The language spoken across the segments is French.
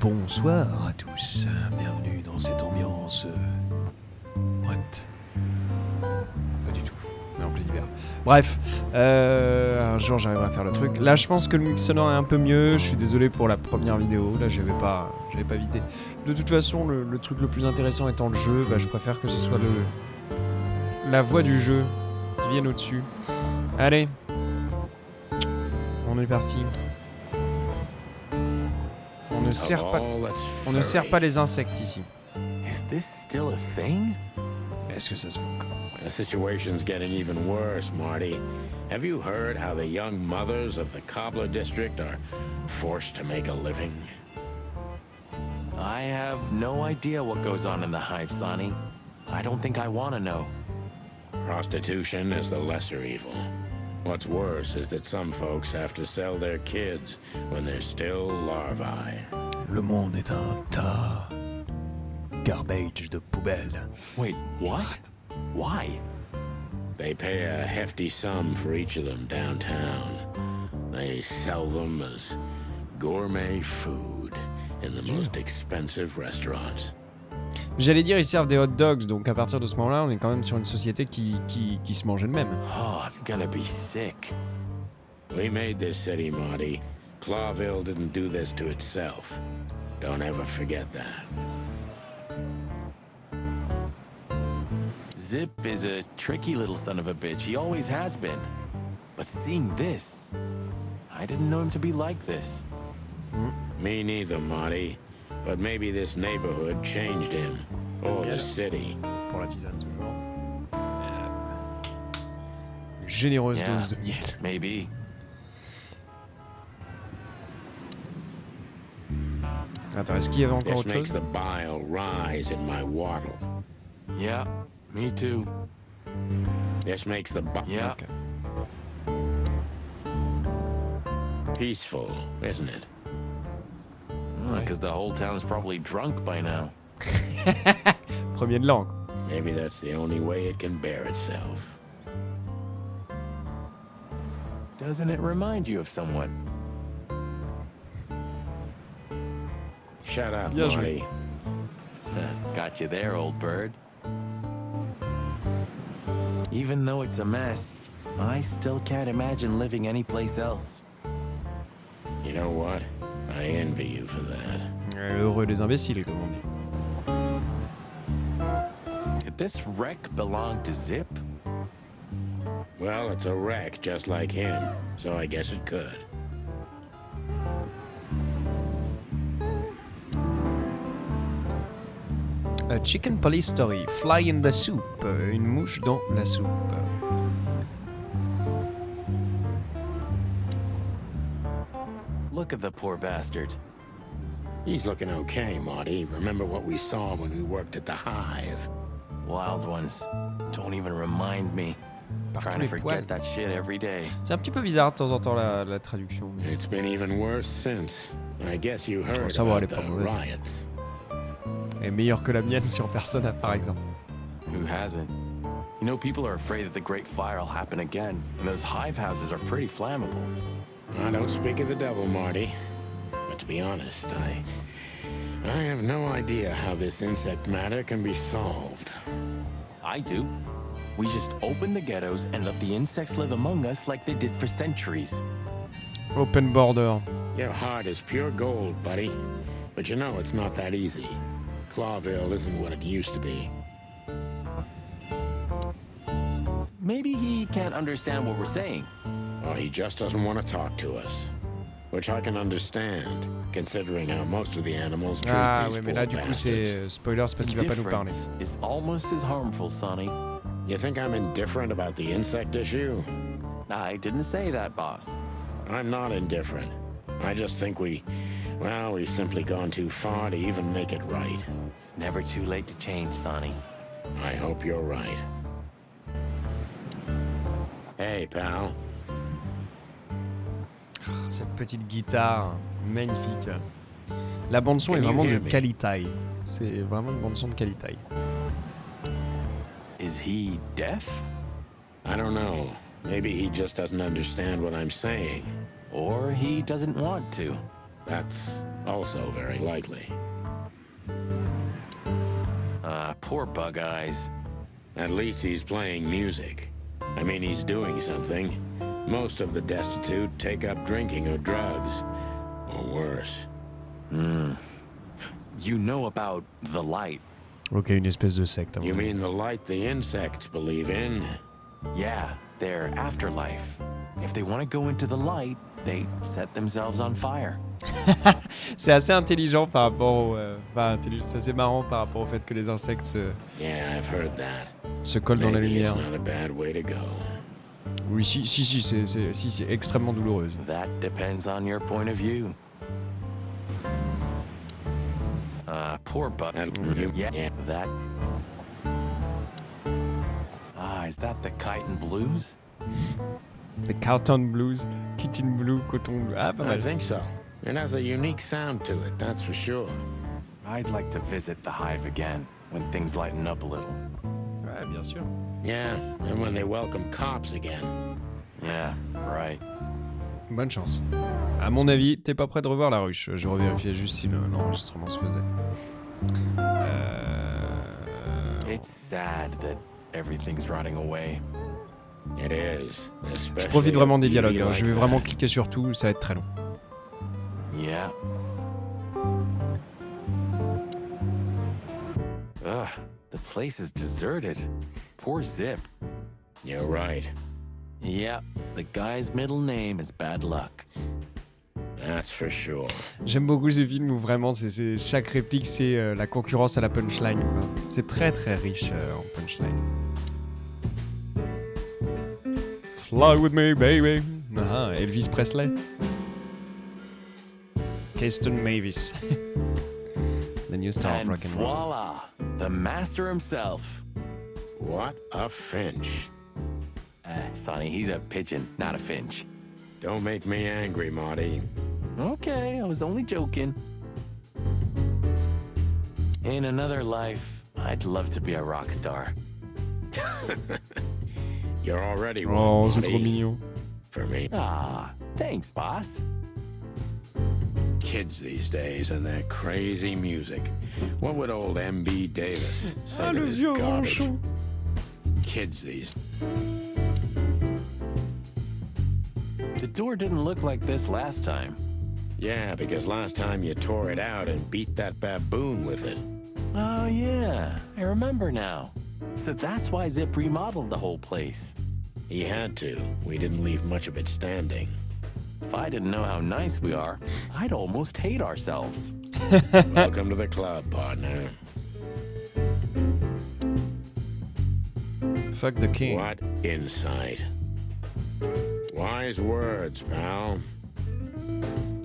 Bonsoir à tous, bienvenue dans cette ambiance... What? Pas du tout, mais en plein hiver. Bref, un jour j'arriverai à faire le truc. Là je pense que le mix sonore est un peu mieux, je suis désolé pour la première vidéo, là j'avais pas vidé. De toute façon, le truc le plus intéressant étant le jeu, je préfère que ce soit la voix du jeu qui vienne au-dessus. Allez, on est parti. On ne sert pas les insectes ici. Is this still a thing? Est-ce que ça se fait encore? The situation's getting even worse, Marty. Have you heard how the young mothers of the cobbler district are forced to make a living? I have no idea what goes on in the hive, Sonny. I don't think I want to know. Prostitution is the lesser evil. What's worse is that some folks have to sell their kids when they're still larvae. Le monde est un tas garbage de poubelle. Wait, what? Why? They pay a hefty sum for each of them downtown. They sell them as gourmet food in the most expensive restaurants. J'allais dire ils servent des hot dogs, donc à partir de ce moment-là, on est quand même sur une société qui se mange elle-même. Oh, I'm gonna be sick. We made this city, Marty. Clawville didn't do this to itself. Don't ever forget that. Zip is a tricky little son of a bitch. He always has been. But seeing this, I didn't know him to be like this. Me neither, Marty. But maybe this neighborhood changed him. Or the city. Pour la tisane, toujours. Généreuse dose de miel. Maybe. Attends, est-ce qu'il y avait encore This autre makes chose? the bile rise in my waddle. Yeah, me too. This makes the bile Yeah. Okay. peaceful, isn't it? Because the whole town's probably drunk by now. Premier de langue. Maybe that's the only way it can bear itself. Doesn't it remind you of someone? Shut up, Bien Marty. joué. Got you there, old bird. Even though it's a mess, I still can't imagine living anyplace else. You know what? I envy you for that. Heureux des imbéciles, comme on dit. Did this wreck belong to Zip? Well, it's a wreck just like him, so I guess it could. A chicken police story. Fly in the soup. Une mouche dans la soupe. Look at the poor bastard. He's looking okay, Marty. Remember what we saw when we worked at the hive? Wild ones. Don't even remind me. Trying to les poils. forget that shit every day. C'est un petit peu bizarre de temps en temps la traduction. mais- It's been even worse since. I guess you heard ça va, elle about est pas the mauvaise. riots. Elle est meilleure que la mienne sur Persona, par exemple. Who hasn't? You know, people are afraid that the Great Fire will happen again, and those hive houses are pretty flammable. I don't speak of the devil, Marty. But to be honest, I have no idea how this insect matter can be solved. I do. We just open the ghettos and let the insects live among us like they did for centuries. Open border. Your heart is pure gold, buddy. But you know it's not that easy. Clawville isn't what it used to be. Maybe he can't understand what we're saying. Or he just doesn't want to talk to us. Which I can understand, considering how most of the animals treat Ah these ouais, mais poor là du coup bastards. c'est spoiler, c'est parce qu'il va pas nous parler. Indifference is almost as harmful, Sonny. You think I'm indifferent about the insect issue? I didn't say that, boss. I'm not indifferent. I just think we've simply gone too far to even make it right. It's never too late to change, Sonny. I hope you're right. Hey, pal. Cette petite guitare magnifique. La bande son Can est you vraiment de hear me? qualité. C'est vraiment une bande son de qualité. Is he deaf? I don't know. Maybe he just doesn't understand what I'm saying. Or he doesn't want to. That's also very likely. Poor Bug Eyes. At least he's playing music. I mean, he's doing something. Most of the destitute take up drinking or drugs. Or worse. You know about the light. Ok, une espèce de secte. You mean the light the insects believe in? Yeah, their afterlife. If they want to go into the light, they set themselves on fire. C'est assez intelligent par rapport au... c'est assez marrant par rapport au fait que les insectes Yeah, I've heard that. se collent dans la Maybe it's lumière. not a bad way to go. Oui, c'est extrêmement douloureuse. That depends on your point of view. Poor Bug. Yeah, that. Is that the Kitten Blues? The Carton Blues, Kitten Blue, Coton Blue. Ah, pas I mal. think so. It has a unique sound to it, that's for sure. I'd like to visit the hive again when things lighten up a little. Ouais, bien sûr. Yeah, and when they welcome cops again. Yeah, right. Bonne chance. À mon avis, t'es pas prêt de revoir la ruche. Je revérifiais juste si l'enregistrement se faisait. It's sad that everything's rotting away. It is. Je profite vraiment des dialogues. Like Je vais vraiment that. cliquer sur tout, ça va être très long. Yeah. Ugh, the place is deserted. Poor Zip. You're right. Yeah, the guy's middle name is Bad Luck. That's for sure. J'aime beaucoup ce film où vraiment chaque réplique c'est la concurrence à la punchline. Quoi. C'est très très riche en punchline. Fly with me baby. Ah, Elvis Presley. Keston Mavis. The new star of And rock and roll. voila, the master himself. What a finch. Sonny, he's a pigeon, not a finch. Don't make me angry, Marty. Okay, I was only joking. In another life, I'd love to be a rock star. You're already Oh, one, c'est trop Marty. mignon. For me. Ah, thanks, boss. Kids these days and their crazy music. What would old M.B. Davis say to this garbage? Kids these... The door didn't look like this last time. Yeah, because last time you tore it out and beat that baboon with it. Oh, yeah, I remember now. So that's why Zip remodeled the whole place. He had to. We didn't leave much of it standing. If I didn't know how nice we are, I'd almost hate ourselves. Welcome to the club, partner. Fuck the king. What insight. Wise words, pal.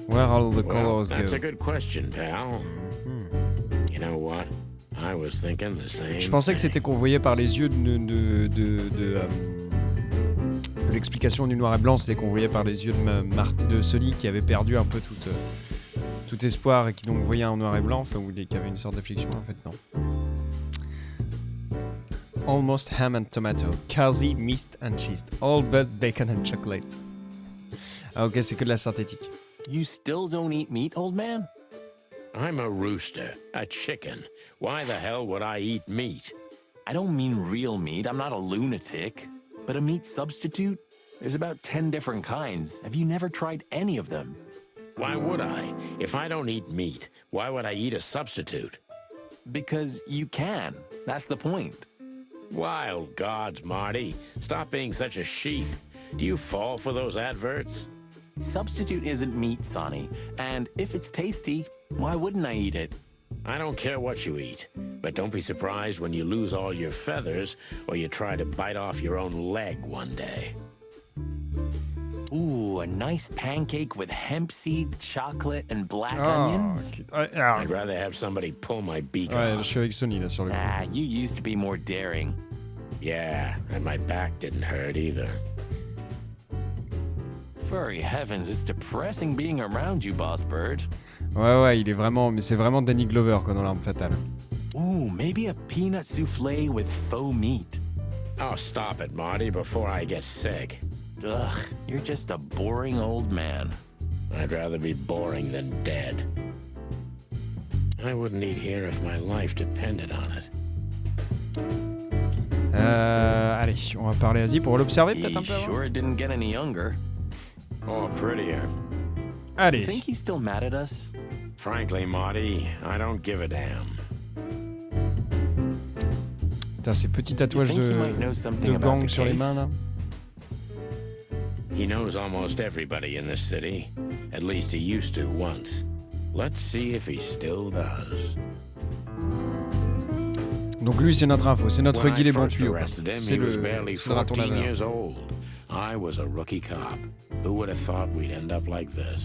Where all the Well, colors that's go. a good question, pal. You know what? I was thinking the same. Je pensais que thing. c'était qu'on voyait par les yeux de l'explication du noir et blanc, c'était qu'on voyait par les yeux de Sully qui avait perdu un peu tout espoir et qui donc voyait un noir et blanc, enfin, ou qui avait une sorte d'affliction, en fait, non. Almost ham and tomato, cozy, mist and cheese, all but bacon and chocolate. Ah ok, c'est que de la synthétique. You still don't eat meat, old man? I'm a rooster, a chicken. Why the hell would I eat meat? I don't mean real meat. I'm not a lunatic. But a meat substitute? There's about 10 different kinds. Have you never tried any of them? Why would I? If I don't eat meat, why would I eat a substitute? Because you can. That's the point. Wild gods, Marty. Stop being such a sheep. Do you fall for those adverts? Substitute isn't meat, Sonny. And if it's tasty, why wouldn't I eat it? I don't care what you eat, but don't be surprised when you lose all your feathers or you try to bite off your own leg one day. Ooh, a nice pancake with hemp seed, chocolate, and black onions? I'd rather have somebody pull my beak Ouais, je off. suis avec Sony là sur le coup. Ah, you used to be more daring. Yeah, and my back didn't hurt either. Furry heavens, it's depressing being around you, Boss Bird. Ouais, il est vraiment, mais c'est vraiment Danny Glover quoi dans L'Arme Fatale. Ooh, maybe a peanut souffle with faux meat. Oh, stop it, Marty, before I get sick. Ugh, you're just a boring old man. I'd rather be boring than dead. I wouldn't eat here if my life depended on it. Allez, on va parler Asie pour l'observer peut-être un He peu avant. sure didn't get any younger. Or prettier. Allez. You think he's still mad at us? Frankly, Marty, I don't give a damn. Putain, ces petits tatouages You think he might know something de about gang the sur les case? mains là. He knows almost everybody in this city. At least he used to once. Let's see if he still does. Donc lui c'est notre info, c'est notre When guide I et bon first tuyau. arrested him, C'est he was le barely raton 14 laveur. years old. I was a rookie cop. Who would have thought we'd end up like this?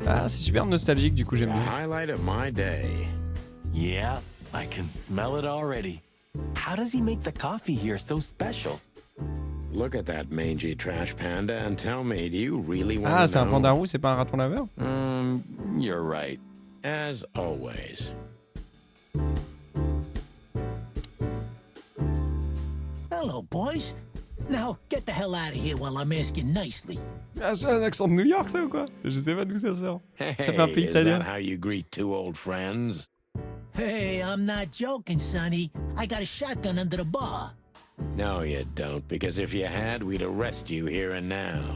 Ah, c'est super nostalgique du coup, j'aime The bien. highlight of my day. Yeah, I can smell it already. How does he make the coffee here so special? Look at that mangy trash panda and tell me, do you really want Ah, to c'est un know? panda roux, c'est pas un raton laveur? You're right. As always. Hello, boys. Now, get the hell out of here while I'm asking nicely. Ah, c'est un accent de New York ça ou quoi? Je sais pas d'où ça sort. Hey, fait un peu is italien. that how you greet two old friends? Hey, I'm not joking, Sonny. I got a shotgun under the bar. No, you don't, because if you had, we'd arrest you here and now.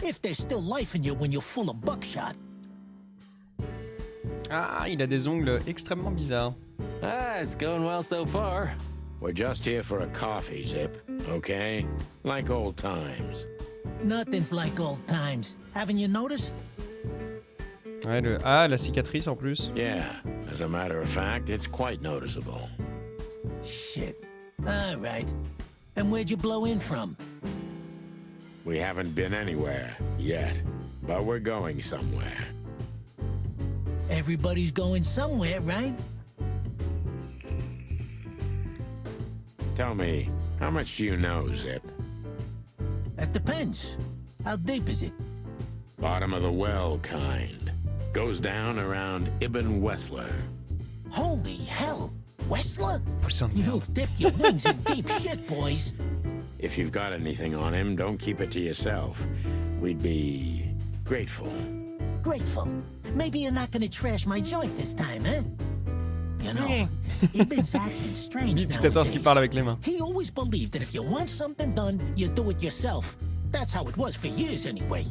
If there's still life in you when you're full of buckshot. Ah, il a des ongles extrêmement bizarres. Ah, it's going well so far. We're just here for a coffee, Zip, okay? Like old times. Nothing's like old times. Haven't you noticed? Ouais, la cicatrice en plus. Yeah, as a matter of fact, it's quite noticeable. Shit. All right. And where'd you blow in from? We haven't been anywhere yet, but we're going somewhere. Everybody's going somewhere, right? Tell me, how much do you know, Zip? That depends. How deep is it? Bottom of the well kind. Goes down around Ibn Wessler. Holy hell. Wessler? Poussin de merde. You've dipped your wings in deep shit, boys. If you've got anything on him, don't keep it to yourself. We'd be grateful. Grateful. Maybe you're not gonna trash my joint this time, huh? You know, Ibn's acting strange Tu t'attends à ce qu'il parle nowadays. avec les mains. He always believed that if you want something done, you do it yourself. That's how it was for years anyway.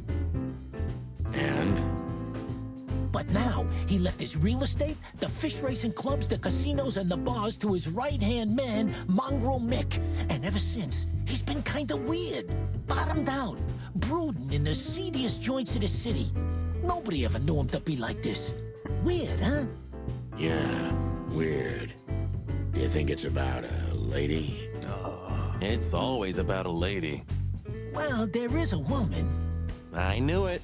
And But now, he left his real estate, the fish racing clubs, the casinos, and the bars to his right-hand man, Mongrel Mick. And ever since, he's been kinda weird. Bottomed out, brooding in the seediest joints of the city. Nobody ever knew him to be like this. Weird, huh? yeah, weird. Do you think it's about a lady? It's always about a lady. Well, there is a woman, I knew it.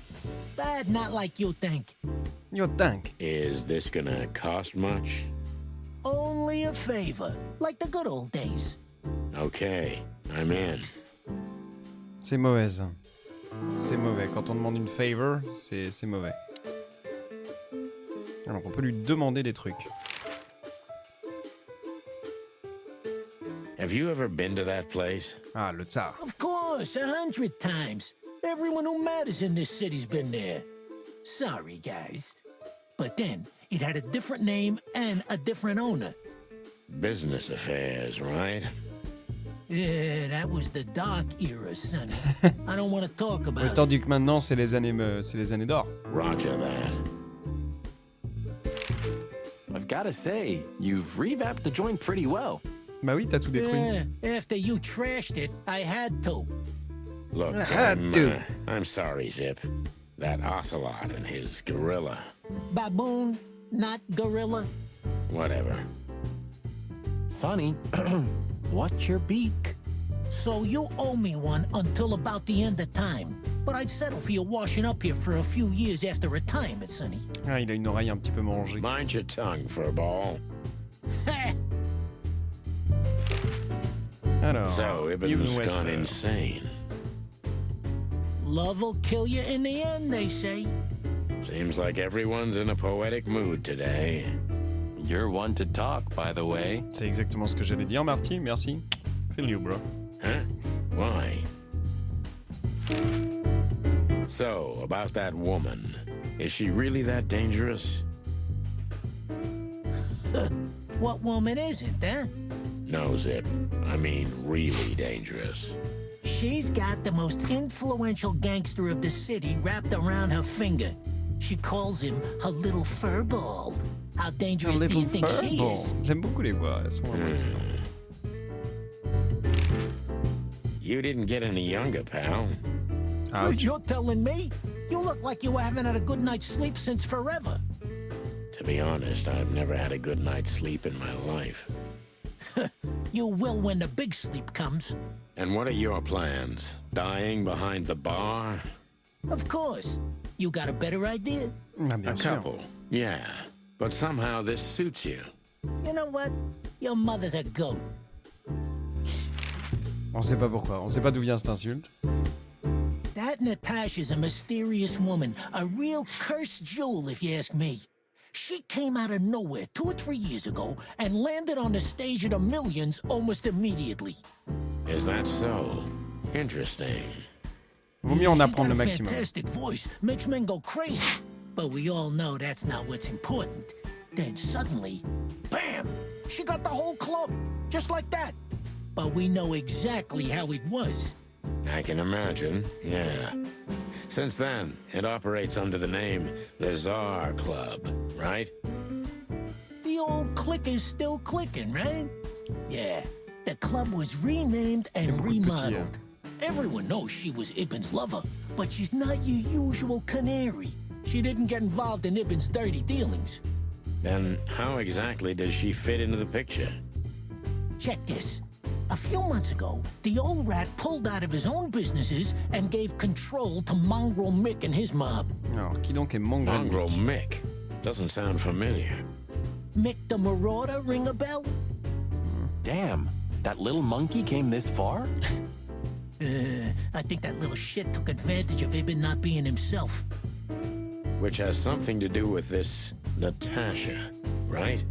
but not like you think. Yo, tank. Is this gonna cost much? Only a favor, like the good old days. Okay, I'm in. C'est mauvaise. C'est mauvais. Quand on demande une favor, c'est mauvais. Alors on peut lui demander des trucs. Have you ever been to that place? Ah, le Czar. Of course, 100 times. Everyone who matters in this city's been there. Sorry, guys. But then, it had a different name and a different owner. Business affairs, right? Yeah, that was the dark era, Sonny. I don't want to talk about it. Tandis que maintenant, c'est les années d'or. Roger that. I've gotta say, you've revamped the joint pretty well. Bah oui, t'as tout détruit. Yeah, after you trashed it, I had to. Look, Dude. I'm sorry, Zip. That ocelot and his gorilla. Baboon, not gorilla. Whatever. Sonny, what's your beak? So you owe me one until about the end of time. But I'd settle for you washing up here for a few years after retirement, Sonny. Ah, il a une oreille un petit peu mangée. Mind your tongue, furball. Alors, So, Ibn Ibn's Wessler. gone insane. Love will kill you in the end, they say. Seems like everyone's in a poetic mood today. You're one to talk, by the way. C'est exactement ce que j'allais dire, Marty. Merci. Feel you, bro. Huh? Why? So, about that woman. Is she really that dangerous? What woman isn't, huh? No, Zip. I mean, really dangerous. She's got the most influential gangster of the city wrapped around her finger. She calls him her little furball. How dangerous do you think she is? J'aime beaucoup les voix, elles sont vraiment excellentes. You didn't get any younger, pal. Ouch. You're telling me? You look like you haven't had a good night's sleep since forever. To be honest, I've never had a good night's sleep in my life. You will when the big sleep comes. And what are your plans? Dying behind the bar? Of course. You got a better idea? Ah, bien A sûr. couple, yeah. But somehow this suits you. You know what? Your mother's a goat. On sait pas pourquoi, on sait pas d'où vient cette insulte. That Natasha's a mysterious woman, a real cursed jewel if you ask me. She came out of nowhere 2 or 3 years ago and landed on the stage of the Millions almost immediately. Is that so? Interesting. Vaut mieux en She's apprendre got le a maximum. fantastic voice, makes men go crazy. But we all know that's not what's important. Then suddenly, bam! She got the whole club, just like that. But we know exactly how it was. I can imagine, yeah. Since then, it operates under the name the Czar Club, right? The old click is still clicking, right? Yeah, the club was renamed and remodeled. Everyone knows she was Ibn's lover, but she's not your usual canary. She didn't get involved in Ibn's dirty dealings. Then how exactly does she fit into the picture? Check this. A few months ago, the old rat pulled out of his own businesses and gave control to Mongrel Mick and his mob. Alors, qui donc est Mongrel Mongrel Mick. Doesn't sound familiar. Mick the Marauder, ring a bell? Damn, that little monkey came this far? I think that little shit took advantage of Ibn not being himself. Which has something to do with this Natasha, right?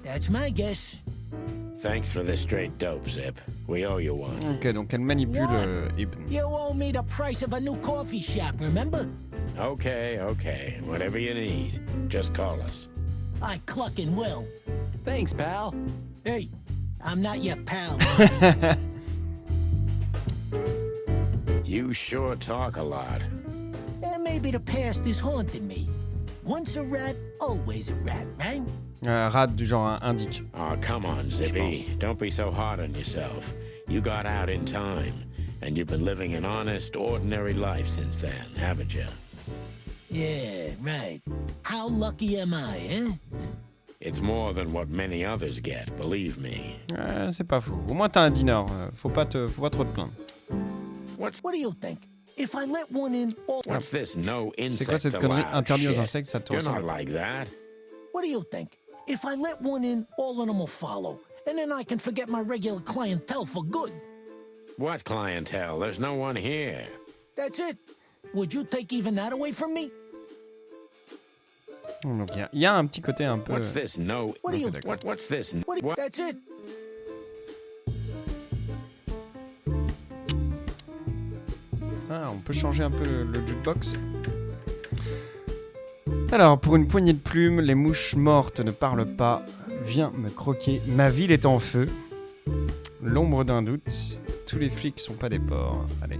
That's my guess. Thanks for the straight dope, Zip. We owe you one. Ok, donc elle manipule What? Ibn. You owe me the price of a new coffee shop, remember? Okay, okay. Whatever you need. Just call us. I clucking will. Thanks, pal. Hey, I'm not your pal. You sure talk a lot. And maybe the past is haunting me. Once a rat, always a rat, right? Rat du genre indique. Oh, come on, Zippy. Don't be so hard on yourself. You got out in time, and you've been living an honest, ordinary life since then, haven't you? Yeah, right. How lucky am I, eh? It's more than what many others get, believe me. C'est pas faux. Au moins t'as un dinner. Faut pas trop te plaindre. What's What do you think? If I let one in, all... What's this no C'est quoi insects cette connerie? allowed Interdit aux shit? insectes, ça te You're not ressemble. like that. What do you think? If I let one in, all of them will follow. And then I can forget my regular clientele for good. What clientele? There's no one here. That's it. Would you take even that away from me? Donc il y a un petit côté un peu. What's this no... What do you... d'accord. What's this? What do you... That's it. Ah, on peut changer un peu le jukebox. Alors, pour une poignée de plumes, les mouches mortes ne parlent pas. Viens me croquer, ma ville est en feu. L'ombre d'un doute, tous les flics sont pas des porcs. Allez.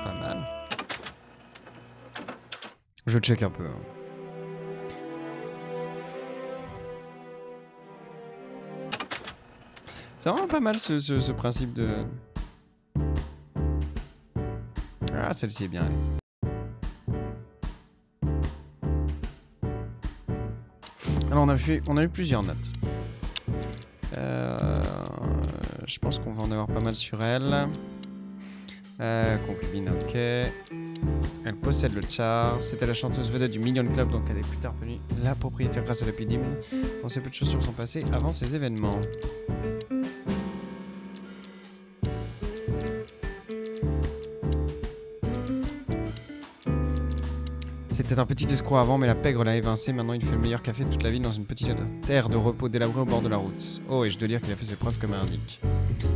Pas mal. Je check un peu. C'est vraiment pas mal ce principe de... Ah, celle-ci est bien. Allez. Alors on a eu plusieurs notes. Je pense qu'on va en avoir pas mal sur elle. Concubine, ok. Elle possède le Czar. C'était la chanteuse vedette du Million Club, donc elle est plus tard devenue la propriétaire grâce à l'épidémie. On sait peu de choses sur son passé avant ces événements. C'était un petit escroc avant, mais la pègre l'a évincé. Maintenant, il fait le meilleur café de toute la ville dans une petite terre de repos délabrée au bord de la route. Oh, et je dois dire qu'il a fait ses preuves comme un indique.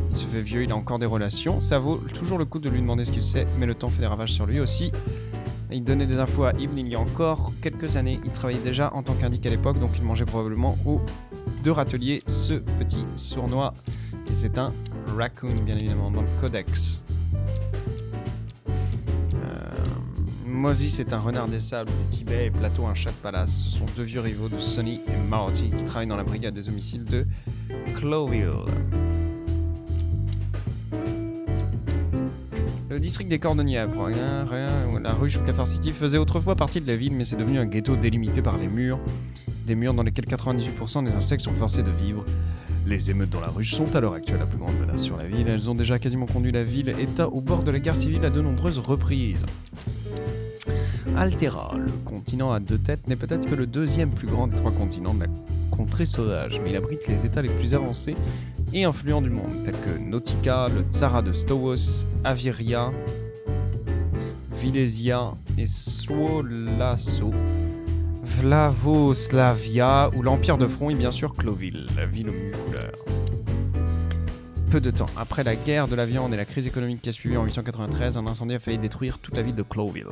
Il se fait vieux, il a encore des relations. Ça vaut toujours le coup de lui demander ce qu'il sait, mais le temps fait des ravages sur lui aussi. Il donnait des infos à Ibn il y a encore quelques années. Il travaillait déjà en tant qu'indique à l'époque, donc il mangeait probablement aux deux râteliers ce petit sournois. Et c'est un raccoon, bien évidemment, dans le codex. Moses est un renard des sables du Tibet et Plateau un chat de palace. Ce sont deux vieux rivaux de Sonny et Marty qui travaillent dans la brigade des homicides de Cloville. Le district des Cordonniers, la ruche ou Cafard City faisait autrefois partie de la ville, mais c'est devenu un ghetto délimité par les murs. Des murs dans lesquels 98% des insectes sont forcés de vivre. Les émeutes dans la ruche sont à l'heure actuelle la plus grande menace sur la ville. Elles ont déjà quasiment conduit la ville-État au bord de la guerre civile à de nombreuses reprises. Altera, le continent à deux têtes, n'est peut-être que le deuxième plus grand des trois continents de la contrée sauvage, mais il abrite les états les plus avancés et influents du monde, tels que Nautica, le Tsara de Stowos, Aviria, Vilésia et Swolasso, Vlavoslavia ou l'Empire de Front et bien sûr Cloville, la ville aux mille couleurs. Peu de temps après la guerre de la viande et la crise économique qui a suivi en 893, un incendie a failli détruire toute la ville de Cloville.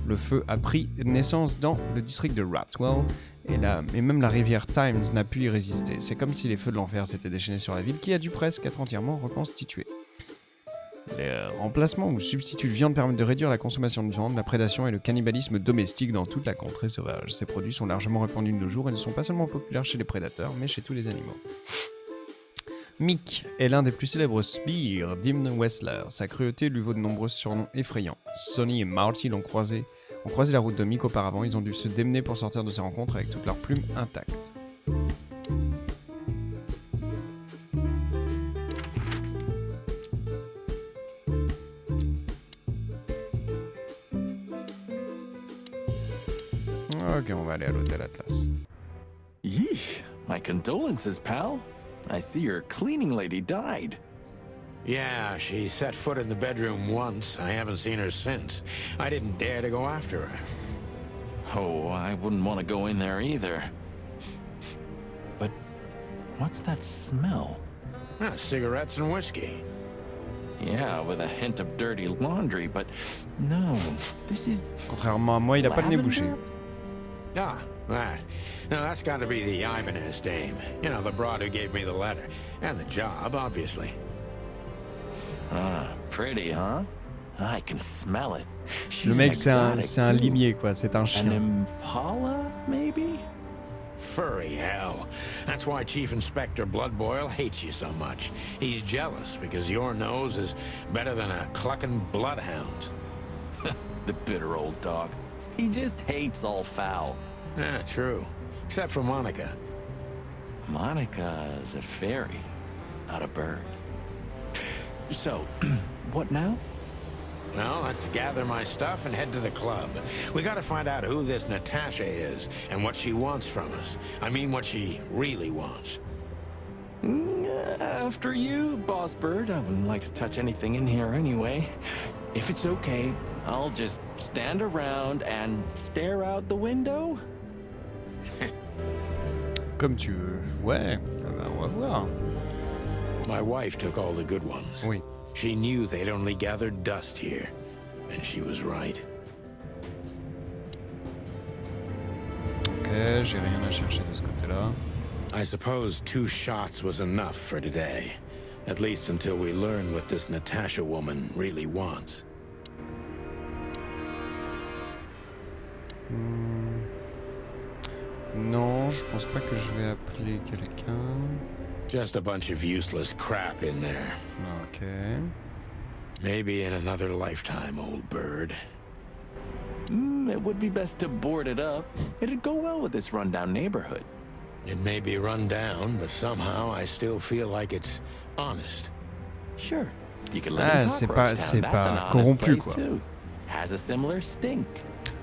Le feu a pris naissance dans le district de Ratwell et même la rivière Thames n'a pu y résister. C'est comme si les feux de l'enfer s'étaient déchaînés sur la ville qui a dû presque être entièrement reconstituée. Les remplacements ou substituts de viande permettent de réduire la consommation de viande, la prédation et le cannibalisme domestique dans toute la contrée sauvage. Ces produits sont largement répandus de nos jours et ne sont pas seulement populaires chez les prédateurs, mais chez tous les animaux. Mick est l'un des plus célèbres sbires d'Ibn Wessler. Sa cruauté lui vaut de nombreux surnoms effrayants. Sonny et Marty ont croisé la route de Mick auparavant. Ils ont dû se démener pour sortir de ces rencontres avec toutes leurs plumes intactes. Ok, on va aller à l'hôtel Atlas. Yeesh, my condolences, pal. I see your cleaning lady died. Yeah, she set foot in the bedroom once. I haven't seen her since. I didn't dare to go after her. Oh, I wouldn't want to go in there either. But what's that smell? Cigarettes and whiskey. Yeah, with a hint of dirty laundry, but no, this is... Contrairement à moi, il a pas le nez bouché. Ah, that. Now that's got to be the Ibanez dame. You know, the broad who gave me the letter. And the job, obviously. Ah, pretty, huh? I can smell it. Le mec, c'est un limier, quoi. C'est un An chien. impala, maybe? Furry hell. That's why Chief Inspector Bloodboil hates you so much. He's jealous because your nose is better than a clucking bloodhound. The bitter old dog. He just hates all foul. Yeah, true. Except for Monica. Monica's a fairy, not a bird. So, what now? Well, let's gather my stuff and head to the club. We gotta find out who this Natasha is and what she wants from us. I mean, what she really wants. After you, Boss Bird. I wouldn't like to touch anything in here anyway. If it's okay, I'll just stand around and stare out the window. Comme tu veux. Ouais, on va voir. My wife took all the good ones. Oui. She knew they'd only gathered dust here. And she was right. Ok, j'ai rien à chercher de ce côté-là. I suppose 2 shots was enough for today. At least until we learn what this Natasha woman really wants. Non, je pense pas que je vais appeler quelqu'un. Just a bunch of useless crap in there. Ok. Maybe in another lifetime, old bird. It would be best to board it up. It'd go well with this rundown neighborhood. It may be run down, but somehow I still feel like it's honest. Sure. You can live Ah, in c'est Cockroach pas Town. That's an honest corrompu, place quoi. too. has a similar stink.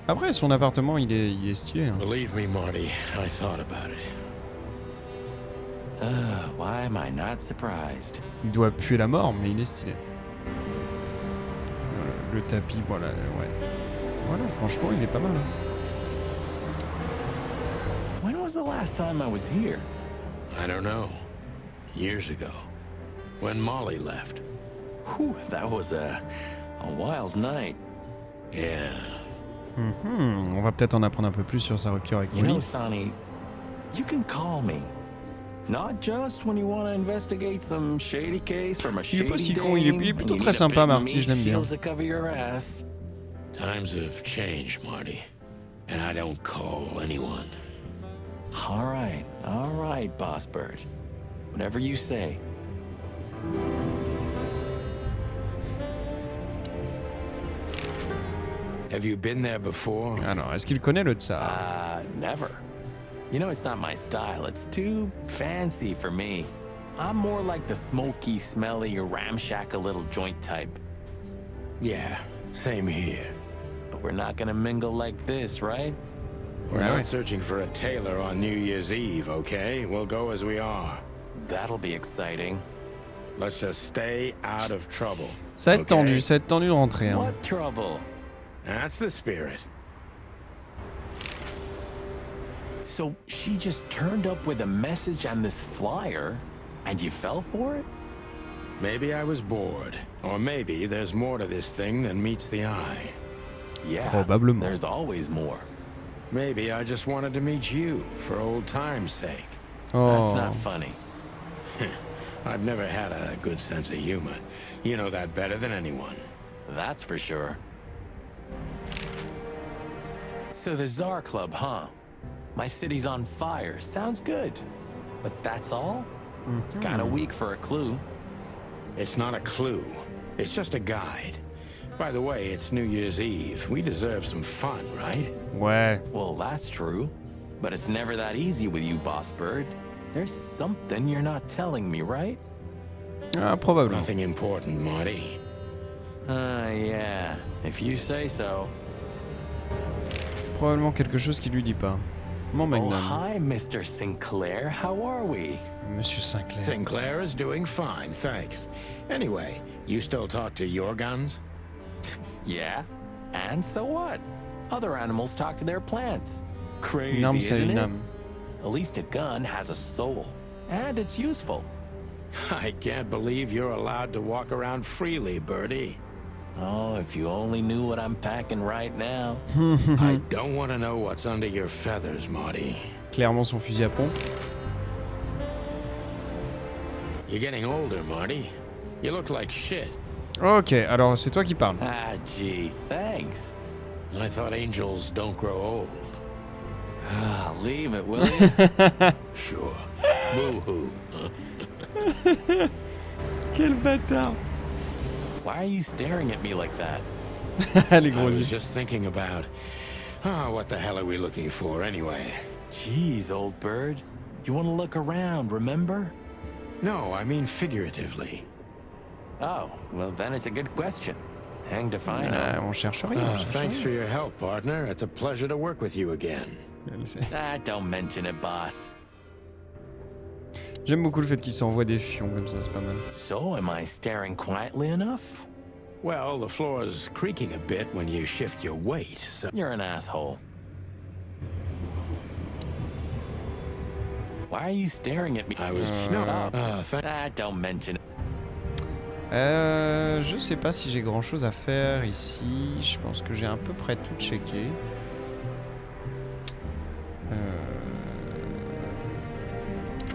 Après, son appartement, il est stylé. Hein. Believe me, Marty, I thought about it. Why am I not surprised? Il doit puer la mort, mais il est stylé. Le tapis, voilà, ouais. Voilà, franchement, il est pas mal. Hein. When was the last time I was here? I don't know. Years ago. When Molly left. Whew, that was a wild night. Yeah. On va peut-être en apprendre un peu plus sur sa rupture avec You know, Molly. Sonny, you can call me. Not just when you want to investigate some shady case from a Il est pas shady si con, il est dame, plutôt and you très need a sympa, big Marty, je l'aime meat bien. shield to cover your ass. Times have changed, Marty. And I don't call anyone. All right, Boss Bird. Whatever you say. Have you been there before? Alors, est-ce qu'il connaît le Tsar? Never. You know, it's not my style. It's too fancy for me. I'm more like the smoky, smelly, ramshackle little joint type. Yeah, same here. But we're not gonna mingle like this, right? We're No. not searching for a tailor on New Year's Eve, okay? We'll go as we are. That'll be exciting. Let's just stay out of trouble. Ça va être okay? tendu, ça va être tendu de rentrer. Hein. What trouble? That's the spirit. So she just turned up with a message and this flyer, and you fell for it? Maybe I was bored. Or maybe there's more to this thing than meets the eye. Yeah, Probablement. there's always more. Maybe I just wanted to meet you for old time's sake. That's Oh. not funny. I've never had a good sense of humor. You know that better than anyone. That's for sure. So the Czar Club, huh? My city's on fire. Sounds good. But that's all? It's kind of weak for a clue. It's not a clue. It's just a guide. By the way, it's New Year's Eve. We deserve some fun, right? Ouais. Well, that's true. But it's never that easy with you, Boss Bird. There's something you're not telling me, right? Ah, probablement. Nothing important, Marty. Yeah. If you say so. Probablement quelque chose qu'il lui dit pas. Mon Oh, magnum. hi, Mr. Sinclair. How are we? Monsieur Sinclair. Sinclair is doing fine, thanks. Anyway, you still talk to your guns? Yeah. And so what? Other animals talk to their plants. Crazy, Une arme, c'est isn't une it? âme. At least a gun has a soul. And it's useful. I can't believe you're allowed to walk around freely, Birdie. Oh, if you only knew what I'm packing right now. I don't want to know what's under your feathers, Marty. Clairement son fusil à pompe. You're getting older, Marty. You look like shit. Ok, alors c'est toi qui parles. Ah, gee, thanks. I thought angels don't grow old. Leave it, will you? Sure. Boo-hoo. Quel bâtard. Why are you staring at me like that? Les I gros was yeux. just thinking about, what the hell are we looking for anyway? Jeez, old bird. You want to look around, remember? No, I mean figuratively. Oh, well, then it's a good question. Hang to find out. On cherche rien. on cherche Thanks rien. for your help, partner. It's a pleasure to work with you again. Don't mention it, boss. J'aime beaucoup le fait qu'il s'envoie des fions comme ça, c'est pas mal. So, am I staring quietly enough? Well, the floor's creaking a bit when you shift your weight, so... You're an asshole. Why are you staring at me? I was... Don't mention it. Je sais pas si j'ai grand chose à faire ici. Je pense que j'ai à peu près tout checké.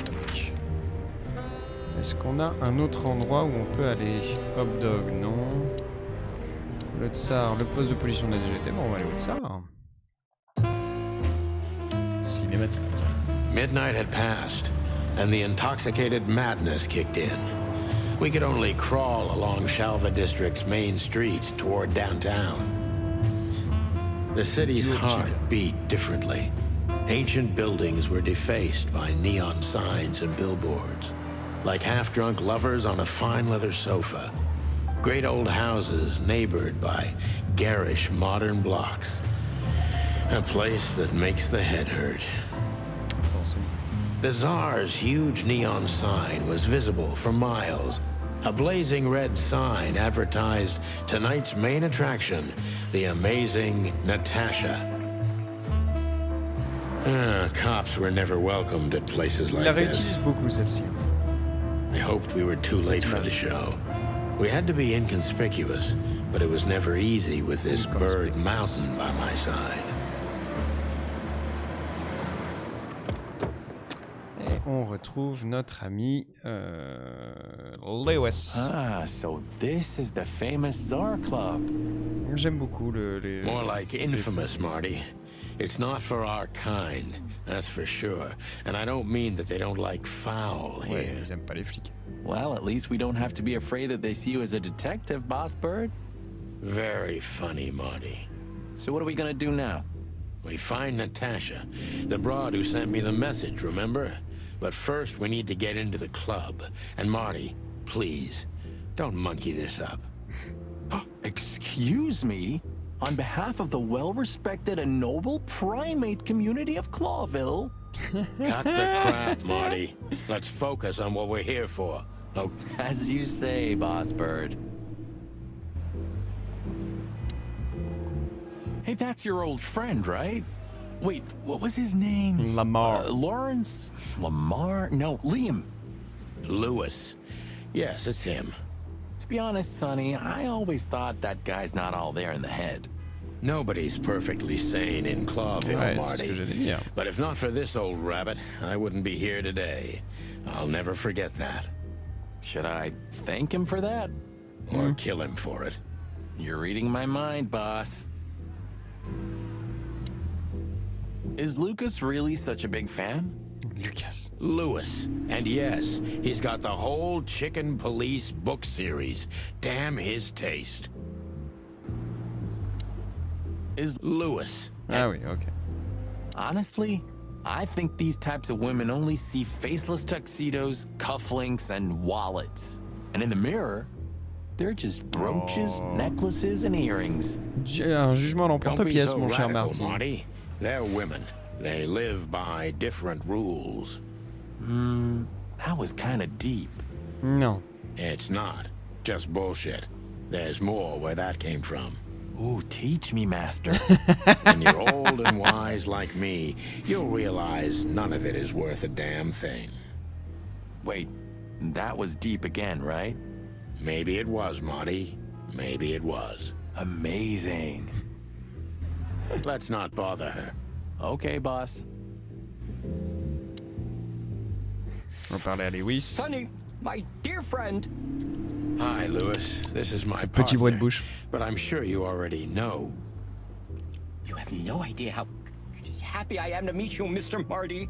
Toc. Est-ce qu'on a un autre endroit où on peut aller? Hop dog, non. Le Tsar, le poste de police, on a déjà été. Bon, on va aller au Tsar. Cinématique. Midnight had passed, and the intoxicated madness kicked in. We could only crawl along Shalva District's main street toward downtown. The city's heart beat differently. Ancient buildings were defaced by neon signs and billboards, like half-drunk lovers on a fine leather sofa. Great old houses neighbored by garish modern blocks. A place that makes the head hurt. Forcément. The Czar's huge neon sign was visible for miles. A blazing red sign advertised tonight's main attraction, the amazing Natasha. Cops were never welcomed at places Il like la this. réutilise beaucoup celle-ci. I hoped we were too late for the show. We had to be inconspicuous, but it was never easy with this bird mountain by my side. Et on retrouve notre ami Lewis. Ah, so this is the famous Czar Club. J'aime beaucoup les... More like infamous, Marty. It's not for our kind, that's for sure. And I don't mean that they don't like foul Ouais, here. ils aiment pas les flics. Well, at least we don't have to be afraid that they see you as a detective, Boss Bird. Very funny, Marty. So what are we gonna do now? We find Natasha, the broad who sent me the message, remember? But first we need to get into the club. And Marty, please, don't monkey this up. Excuse me? On behalf of the well-respected and noble primate community of Clawville? Cut the crap, Marty. Let's focus on what we're here for. Oh, As you say, Boss Bird. Hey, that's your old friend, right? Wait, what was his name? Lamar. Lawrence? Lamar? No, Liam. Lewis. Yes, it's him. To be honest, Sonny, I always thought that guy's not all there in the head. Nobody's perfectly sane in Clawville, Ouais, c'est ce que Marty. j'allais dire. But if not for this old rabbit, I wouldn't be here today. I'll never forget that. Should I thank him for that? Or kill him for it. You're reading my mind, boss. Is Lucas really such a big fan? Lucas. Lewis. And yes, he's got the whole Chicken Police book series. Damn his taste. Is Lewis. Ah oui, ok. Honestly, I think these types of women only see faceless tuxedos, cufflinks, and wallets. And in the mirror, they're just brooches, necklaces, and earrings. Un jugement à Don't be l'emporte-pièce, so mon cher radical, Marty. Marty. They're women. They live by different rules. That was kind of deep. Non. It's not. Just bullshit. There's more where that came from. Ooh, teach me, master. When you're old and wise like me, you'll realize none of it is worth a damn thing. Wait, that was deep again, right? Maybe it was, Marty. Maybe it was. Amazing. Let's not bother her. Okay, boss. On va parler à Lewis. Sonny, my dear friend. Hi, Lewis. This is my Ce petit bruit de partner, bouche. but I'm sure you already know. You have no idea how happy I am to meet you, Mr. Marty.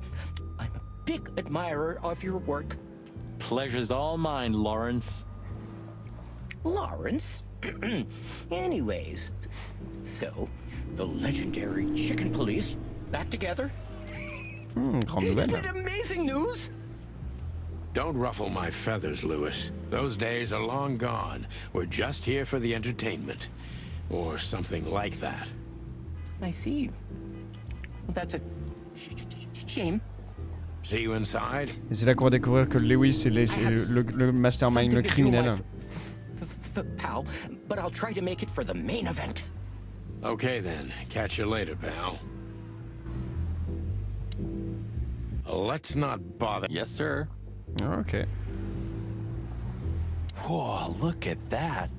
I'm a big admirer of your work. Pleasure's all mine, Lawrence. Lawrence? Anyways, so, the legendary Chicken Police back together? Grande Isn't nouvelle. it amazing news? Don't ruffle my feathers, Lewis. Those days are long gone. We're just here for the entertainment. Or something like that. I see. That's a shame. See you inside? Et c'est là qu'on va découvrir que Lewis est le mastermind, le Something to do, my criminel. pal, but I'll try to make it for the main event. Okay then. Catch you later, pal. Let's not bother. Yes, sir. Ok. Whoa, look at that.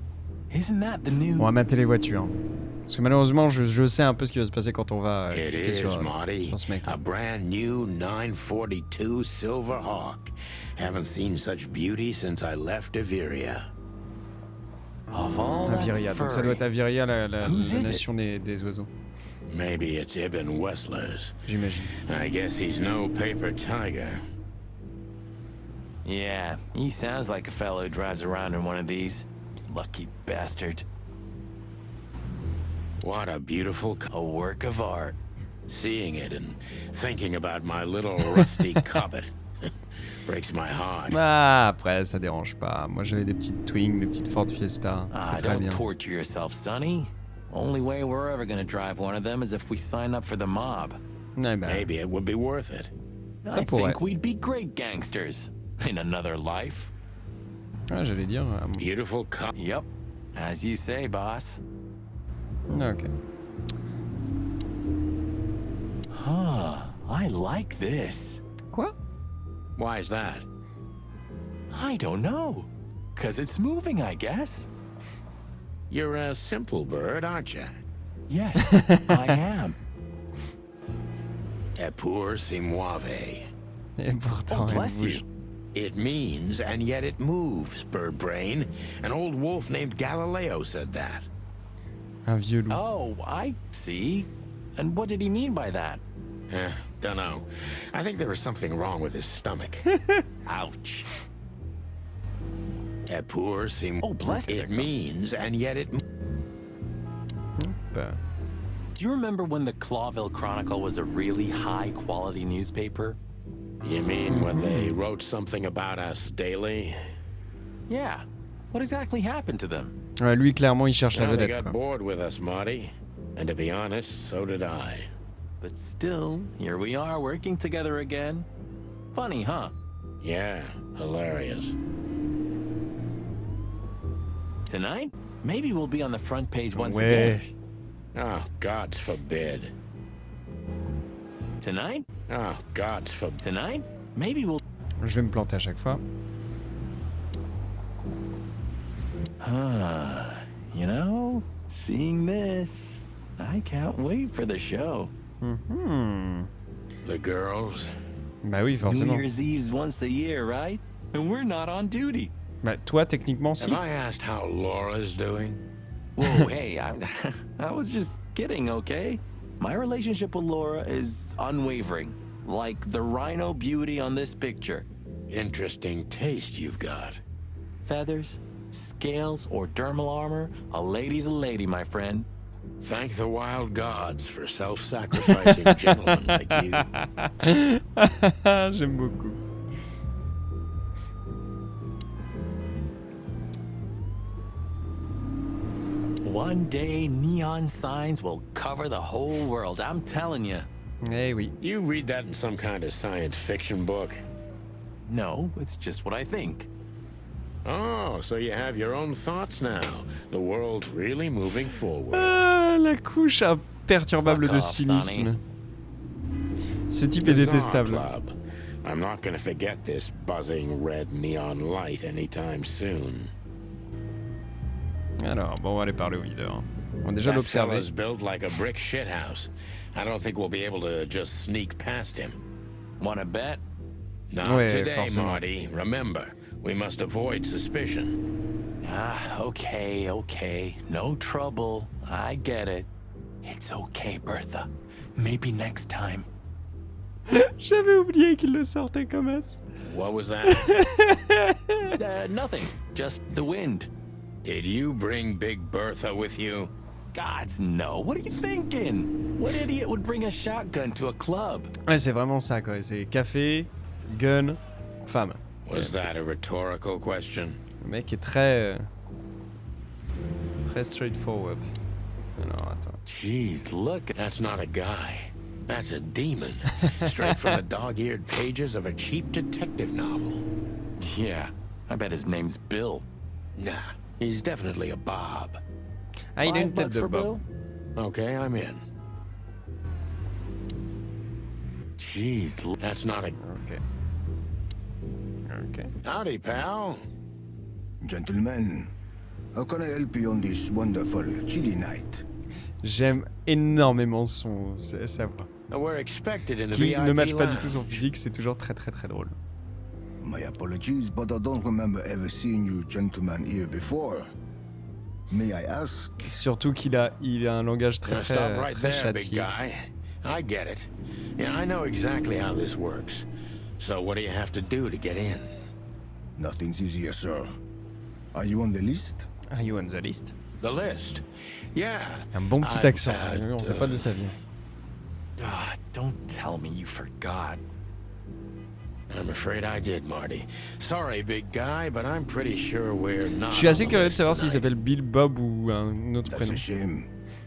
Isn't that the new... On va mater les voitures. Parce que malheureusement, je sais un peu ce qui va se passer quand on va It cliquer is, sur Marty. ce mec. A brand new 942 Silver Hawk. Haven't seen such beauty since I left Averia. Of all that's Aviria. Donc ça doit être furry. Aviria, la Whose is it? nation des oiseaux. Maybe it's Ibn Wessler's. J'imagine. I guess he's no paper tiger. Yeah, he sounds like a fellow who drives around in one of these. Lucky bastard. What a beautiful A work of art. seeing it and thinking about my little rusty cobbit. Breaks my heart. Ah, après, ça dérange pas. Moi, j'avais des petites Twings, des petites Ford Fiesta. Ah, C'est très don't bien. torture yourself, Sonny. Only way we're ever gonna drive one of them is if we sign up for the mob. Ouais, bah, Maybe it would be worth it. Ça I pourrait. think we'd be great gangsters in another life. ouais, j'allais dire. Beautiful car. Yep, as you say, boss. Ok. Huh, I like this. Quoi? Why is that? I don't know. 'Cause it's moving, I guess. You're a simple bird, aren't you? Yes, I am. Poursuit. Et pourtant, Oh, elle bless bouge. you. It means, and yet it moves, bird brain. An old wolf named Galileo said that. Un vieux loup. Oh, I see. And what did he mean by that? Dunno. I think there was something wrong with his stomach. Ouch. Poursuit. Oh, bless It you. means, and yet it... Bah, Do you remember when the Clawville Chronicle was a really high-quality newspaper? You mean when they wrote something about us daily? Yeah. What exactly happened to them? ouais, lui, clairement, il cherche la Well, they vedette. got Quoi. bored with us, Marty. And to be honest, so did I. But still, here we are working together again. Funny, huh? Yeah, hilarious. Tonight, maybe we'll be on the front page once Ouais. again. Oh, God's forbid. Tonight? Oh, God's forbid. Tonight? Maybe we'll... Je vais me planter à chaque fois. You know, seeing this, I can't wait for the show. Mhm. The girls? Bah oui, New forcément. Year's Eve's once a year, right? And we're not on duty. Bah, toi, techniquement, si. Have I asked how Laura's doing? Whoa, hey, I was just kidding, okay? My relationship with Laura is unwavering, like the rhino beauty on this picture. Interesting taste you've got. Feathers, scales, or dermal armor, a lady's a lady, my friend. Thank the wild gods for self-sacrificing gentlemen like you. J'aime beaucoup. One day, neon signs will cover the whole world, I'm telling you. Eh oui. You read that in some kind of science fiction book? No, it's just what I think. Oh, so you have your own thoughts now. The world's really moving forward. Ah, la couche imperturbable Fuck de off, cynisme. Ce type est The Czar détestable. Club. I'm not gonna forget this buzzing red neon light anytime soon. Alors, bon, on va aller parler au leader. On va déjà That l'observer. fella's built like a brick shithouse. I don't think we'll be able to just sneak past him. Wanna bet? Not Ouais, today, forcément. Marty. Remember, we must avoid suspicion. Okay. No trouble. I get it. It's okay, Bertha. Maybe next time. J'avais oublié qu'il le sortait comme as. What was that? Nothing. Just the wind. Did you bring Big Bertha with you? Gods, no. What are you thinking? What idiot would bring a shotgun to a club? Ouais, c'est vraiment ça, quoi. C'est café, gun, femme. Was that a rhetorical question? Le mec est très... très straightforward. Alors, attends. Jeez, look. That's not a guy. That's a demon. Straight from the dog-eared pages of a cheap detective novel. Yeah, I bet his name's Bill. Nah, he's definitely a Bob. Ah, il a une $5 tête de for Bob. Bill? Okay, I'm in. Jeez, That's not a... Ok. Ok. Howdy, pal. Gentlemen, how can I help you on this wonderful chilly night? J'aime énormément sa voix. We're expected in the Qui VIP ne matche pas du tout son lounge. physique, c'est toujours très très très drôle. My apologies, but I don't remember ever seeing you gentlemen here before. May I ask? Surtout qu'il a un langage très Now très, stop right très there, big châtié. guy. I get it. Yeah, I know exactly how this works. So what do you have to do to get in? Nothing's easier, sir. Are you on the list? Are you on the list? The list. Yeah. Un bon petit I've accent, had, on sait pas d'où ça vient. don't tell me you forgot. I'm afraid I did, Marty. Sorry, big guy, but I'm pretty sure we're not. Je suis assez on the curieux de list savoir s'il tonight. s'appelle Bill, Bob ou un autre That's prénom. a shame.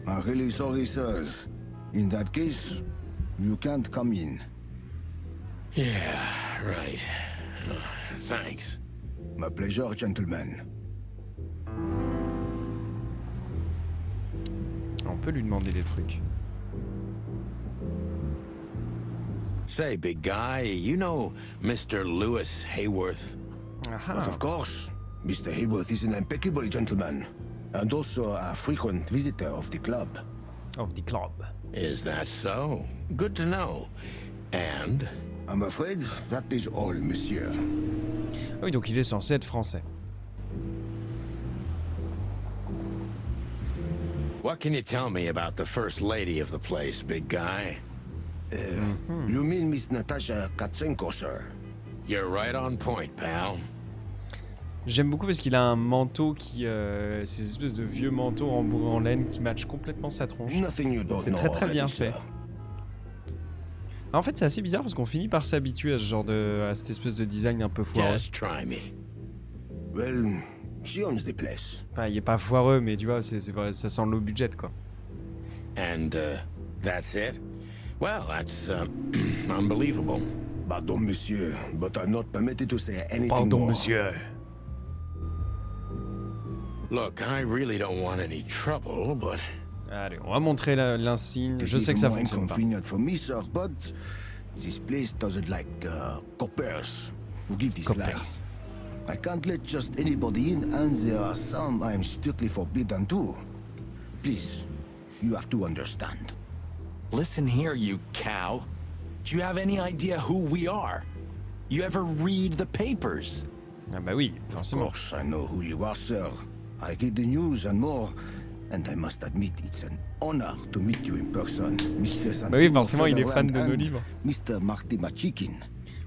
I'm really sorry, sirs. In that case, you can't come in. Yeah, right. Thanks. My pleasure, gentlemen. On peut lui demander des trucs. Say, big guy, you know Mr. Lewis Hayworth? But Ah, of course, Mr. Hayworth is an impeccable gentleman, and also a frequent visitor of the club. of the club. Is that so? Good to know. And I'm afraid that is all, monsieur. Ah oui, donc il est censé être français. what can you tell me about the first lady of the place, big guy? You mean Miss Natasha Katsenko, sir? You're right on point, pal. J'aime beaucoup parce qu'il a un manteau qui... ces espèces de vieux manteaux rembourrés en laine qui matchent complètement sa tronche. Nothing you don't C'est know très très bien already, fait. sir. En fait, c'est assez bizarre parce qu'on finit par s'habituer à ce genre de... à cette espèce de design un peu foireux. Just try me. Well, she owns the place. Enfin, il est pas foireux, mais tu vois, ça sent low budget, quoi. And that's it? Well, that's unbelievable. Pardon, monsieur, but I'm not permitted to say anything Pardon, more. monsieur. Look, I really don't want any trouble, but Allez, on va montrer l'insigne. This Je is sais que ça more fonctionne pas. inconvenient for me, sir, but this place doesn't like coppers. Forgive this line. Coppers. I can't let just anybody in, and there are some I'm strictly forbidden to. Please, you have to understand. Listen here, you cow. Do you have any idea who we are? You ever read the papers? Ah bah oui, Of forcément. course, I know who you are, sir. I read the news and more, and I must admit it's an honor to meet you in person, Mr. Bah oui, Santino forcément, il est fan Sutherland de nos and livres. Mr. Marty McChicken.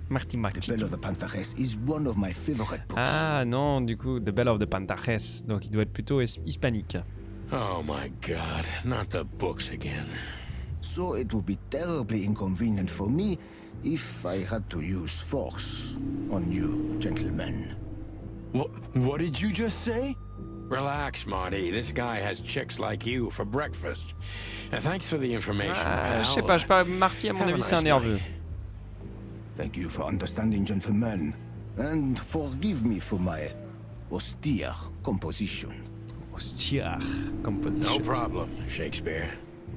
Marty The Marty. Bell of the Pantheress is one of my favorite books. Ah non, du coup, The Bell of the Pantheress. Donc il doit être plutôt hispanique. oh my god, not the books again. So it would be terribly inconvenient for me if I had to use force on you, gentlemen. What did you just say? Relax, Marty. This guy has chicks like you for breakfast. And thanks for the information, Ah, pal. je sais pas, je parle Marty, à mon Have a avis, c'est un nice nerveux. night. Thank you for understanding, gentlemen, and forgive me for my austere composition. Hostia, No composition. problem, Shakespeare.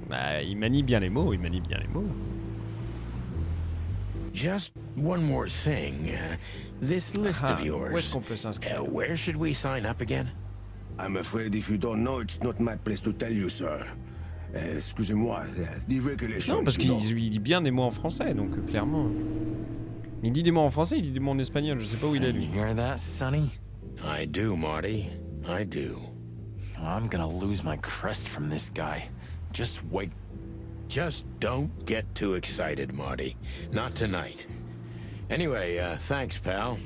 Bah, il manie bien les mots, il manie bien les mots. Just one more thing. This list Ah, of yours. où est-ce qu'on peut s'inscrire? Where should we sign up again? I'm afraid if you don't know, it's not my place to tell you, sir. Excusez-moi, the regulations. Non, parce you qu'il know. il dit bien des mots en français, donc clairement. Il dit des mots en français, il dit des mots en espagnol, je sais pas où il est You lui. hear that, Sonny? I do, Marty. I do. I'm gonna lose my crest from this guy. Just wait. Just don't get too excited, Marty. Not tonight. Anyway, thanks, pal.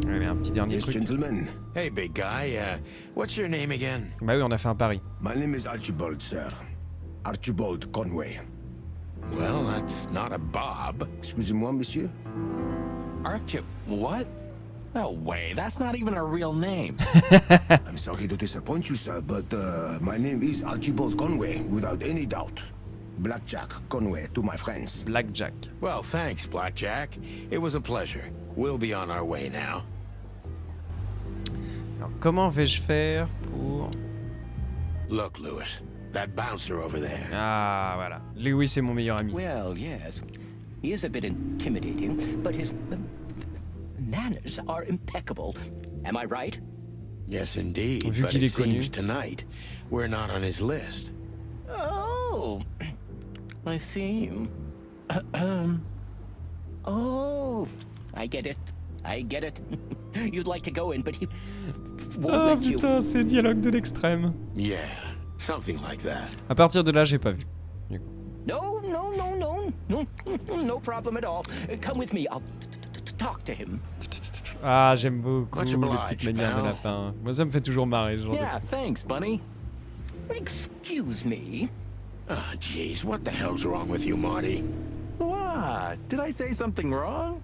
Allez, un petit dernier Yes, truc. gentlemen. Hey, big guy. What's your name again? Bah oui, on a fait un pari. My name is Archibald, sir. Archibald Conway. Well, that's not a Bob. Excusez-moi, monsieur. Aren't you? What? No way. That's not even a real name. I'm sorry to disappoint you, sir, but my name is Archibald Conway, without any doubt. Blackjack Conway to my friends. Blackjack. Well, thanks, Blackjack. It was a pleasure. We'll be on our way now. Alors, comment vais-je faire pour... Look, Lewis, that bouncer over there. Ah, voilà. Lewis est mon meilleur ami. Well, yes. He is a bit intimidating, but his manners are impeccable. Am I right? Yes, indeed. Vu But qu'il it est connu. seems tonight we're not on his list. Oh, I see. Oh, I get it. I get it. You'd like to go in, but he won't Oh let you. putain, c'est dialogue de l'extrême. Yeah, something like that. À partir de là, j'ai pas vu. No, no, no, no, no, no problem at all. Come with me. I'll talk to him. Ah, j'aime beaucoup Much les obliged, petites manières de pal. lapin. Moi, ça me fait toujours marrer, ce genre Yeah, de truc. thanks, Bunny. Excuse me. Ah, jeez, what the hell's wrong with you, Marty? Why? Did I say something wrong?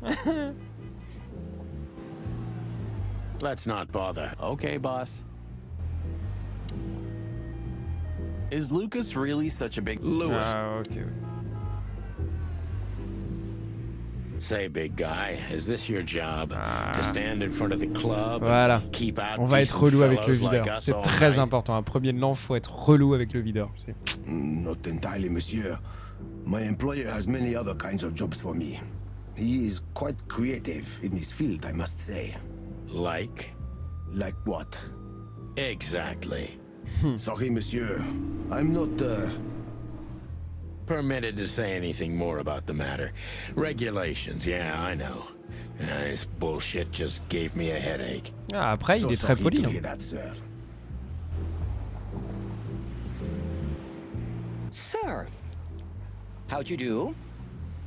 Let's not bother. Okay, boss. Is Lucas really such a big... Lewis. Ah, ok. Say, big guy, is this your job? To stand in front of the club Voilà. and keep out On va être decent relou avec le fellows like videur. us C'est all très night? important. Un premier de l'an, faut être relou avec le videur. Not entirely, monsieur. My employer has many other kinds of jobs for me. He is quite creative in his field, I must say. Like? Like what? Exactly. Sorry, monsieur. I'm not, Permitted to say anything more about the matter. Regulations, yeah, I know. This bullshit just gave me a headache. Ah, après, il so est très sorry poli. to hein. hear that, sir. Sir, how'd you do?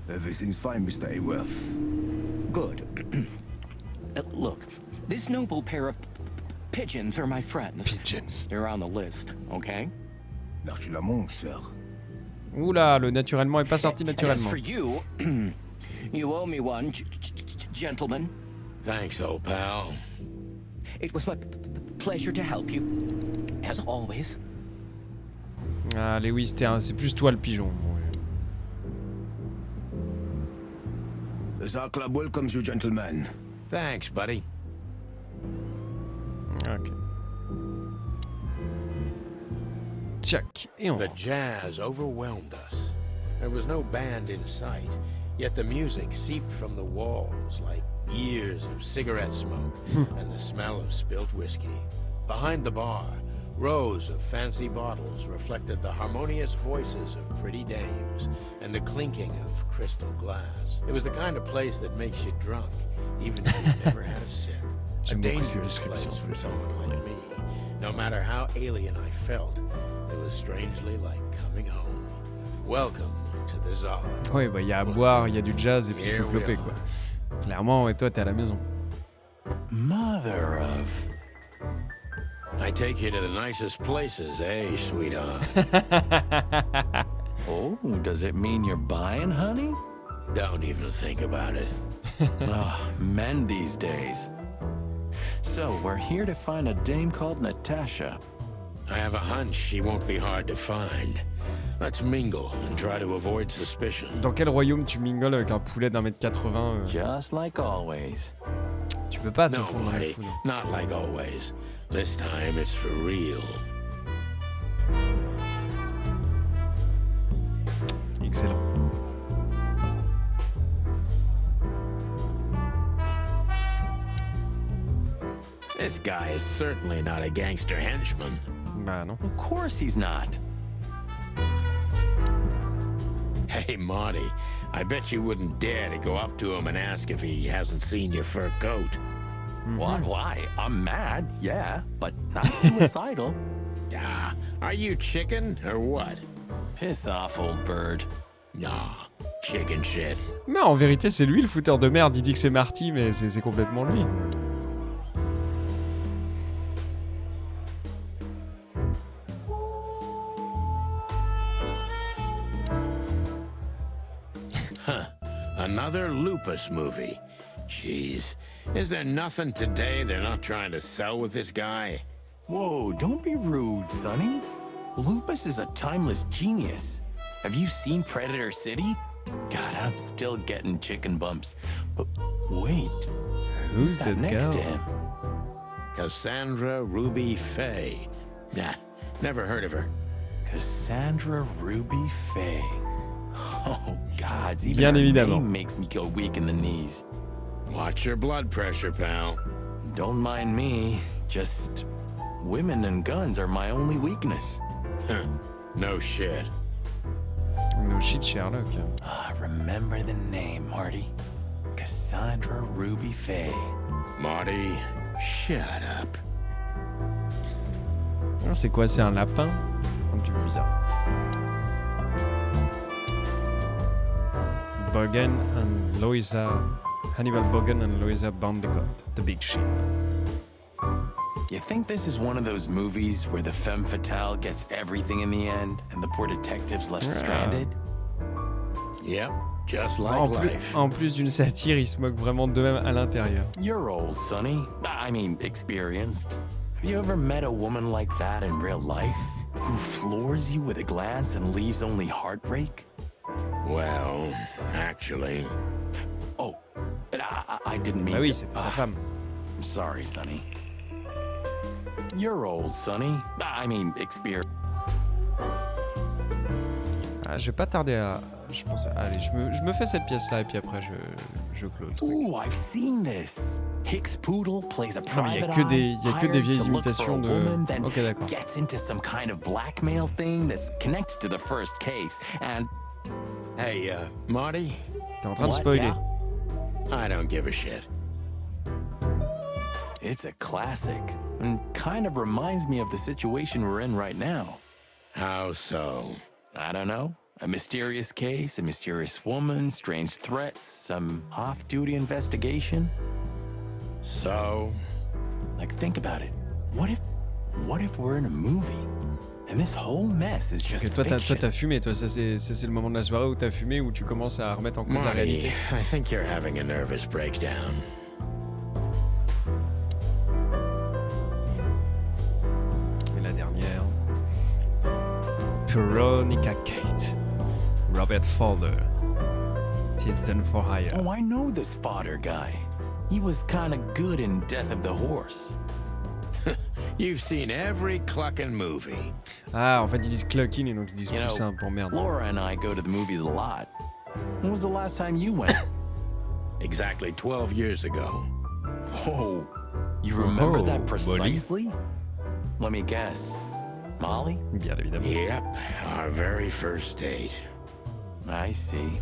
Everything's fine, Mr. Aworth. Good. Look, this noble pair of pigeons are my friends. Pigeons. They're on the list, okay? L'archilamont, sir. Oula, le naturellement est pas sorti And as naturellement. for you, you owe me one, gentlemen. Thanks, old pal. It was my pleasure to help you, as always. Ah, Lewis, c'est plus toi le pigeon. The Czar Club welcomes you, gentlemen. Thanks, buddy. Ok. Check. Et on... The jazz overwhelmed us. There was no band in sight, yet the music seeped from the walls like years of cigarette smoke and the smell of spilt whiskey. Behind the bar, rows of fancy bottles reflected the harmonious voices of pretty dames and the clinking of crystal glass. It was the kind of place that makes you drunk, even if you've never had a sip. A J'aime beaucoup ces dangerous descriptions, place ça for me fait someone like me. No matter how alien I felt, it was strangely like coming home. Welcome to the Czar. Ouais, bah il y a à boire, il y a du jazz et puis il Here faut we cloper are. quoi. Clairement, et toi t'es à la maison. Mother of... I take you to the nicest places, eh, sweetheart? Oh, does it mean you're buying, honey? Don't even think about it. Men these days. So, we're here to find a dame called Natasha. I have a hunch she won't be hard to find. Let's mingle and try to avoid suspicion. Dans quel royaume tu mingoles avec un poulet d'1m80 Just like always. Tu peux pas te No, fondre dans la Marty, foule. not like always. This time it's for real. Excellent. This guy is certainly not a gangster henchman. Bah non. Of course he's not. Hey, Marty, I bet you wouldn't dare to go up to him and ask if he hasn't seen your fur coat. What? Why? I'm mad, yeah, but not suicidal. Ah, are you chicken or what? Piss off, old bird. Nah, chicken shit. Mais en vérité, c'est lui le fouteur de merde. Il dit que c'est Marty, mais c'est complètement lui. Another lupus movie. Jeez, is there nothing today they're not trying to sell with this guy? Whoa, don't be rude, Sonny. Lupus is a timeless genius. Have you seen Predator City? God, I'm still getting chicken bumps. But wait, Who's that the next to girl? him? Cassandra Ruby Faye. Nah, never heard of her. Cassandra Ruby Faye. Oh, gods, even Bien her évidemment. name makes me go weak in the knees. Watch your blood pressure, pal. Don't mind me, just women and guns are my only weakness. Huh, no shit. No shit, Sherlock. Remember the name, Marty. Cassandra Ruby Faye. Marty, shut up. Ah, c'est quoi? C'est un lapin? Un petit peu bizarre. Bogan and Louisa... Hannibal Bogan and Louisa Bandicott. The Big Sheep. You think this is one of those movies where the femme fatale gets everything in the end and the poor detective's left stranded? Yep, just En like plus, life. en plus d'une satire, il se moque vraiment d'eux-mêmes à l'intérieur. You're old, Sonny. I mean, experienced. Have you ever met a woman like that in real life? Who floors you with a glance and leaves only heartbreak? Well, actually, Oh, I didn't mean Bah oui, to- c'était sa femme. I'm sorry, Sonny. You're old, Sonny. I mean, experienced. Ah, je vais pas tarder à... Je pense... Allez, je me fais cette pièce-là et puis après je clôt le truc. Ooh, I've seen this. Hicks Poodle plays a Non, mais il y private a que des eye, vieilles hired to look for a imitations de... woman, then Ok, d'accord. gets into some kind of blackmail thing that's connected to the first case. And hey, Marty, T'es en train de What, spoiler. yeah? I don't give a shit. it's a classic, and kind of reminds me of the situation we're in right now. How so? I don't know. A mysterious case, a mysterious woman, strange threats, some off-duty investigation. So, Like, think about it. What if we're in a movie, and this whole mess is just Ok, toi fiction? t'as fumé, toi ça c'est le moment de la soirée où t'as fumé, où tu commences à remettre en cause la Marty, réalité. I think you're having a nervous breakdown. Et la dernière. Veronica Kate. Robert Fowler. Tis done for hire. Oh, I know this fodder guy. He was kind of good in Death of the Horse. You've seen every clucking movie. Ah, en fait ils disent clucking et donc ils disent You know, poussin pour merde. Laura and I go to the movies a lot. When was the last time you went? Exactly 12 years ago. Oh, you remember Oh, that buddy. precisely? Let me guess. Molly? Bien évidemment. Yep, our very first date. I see.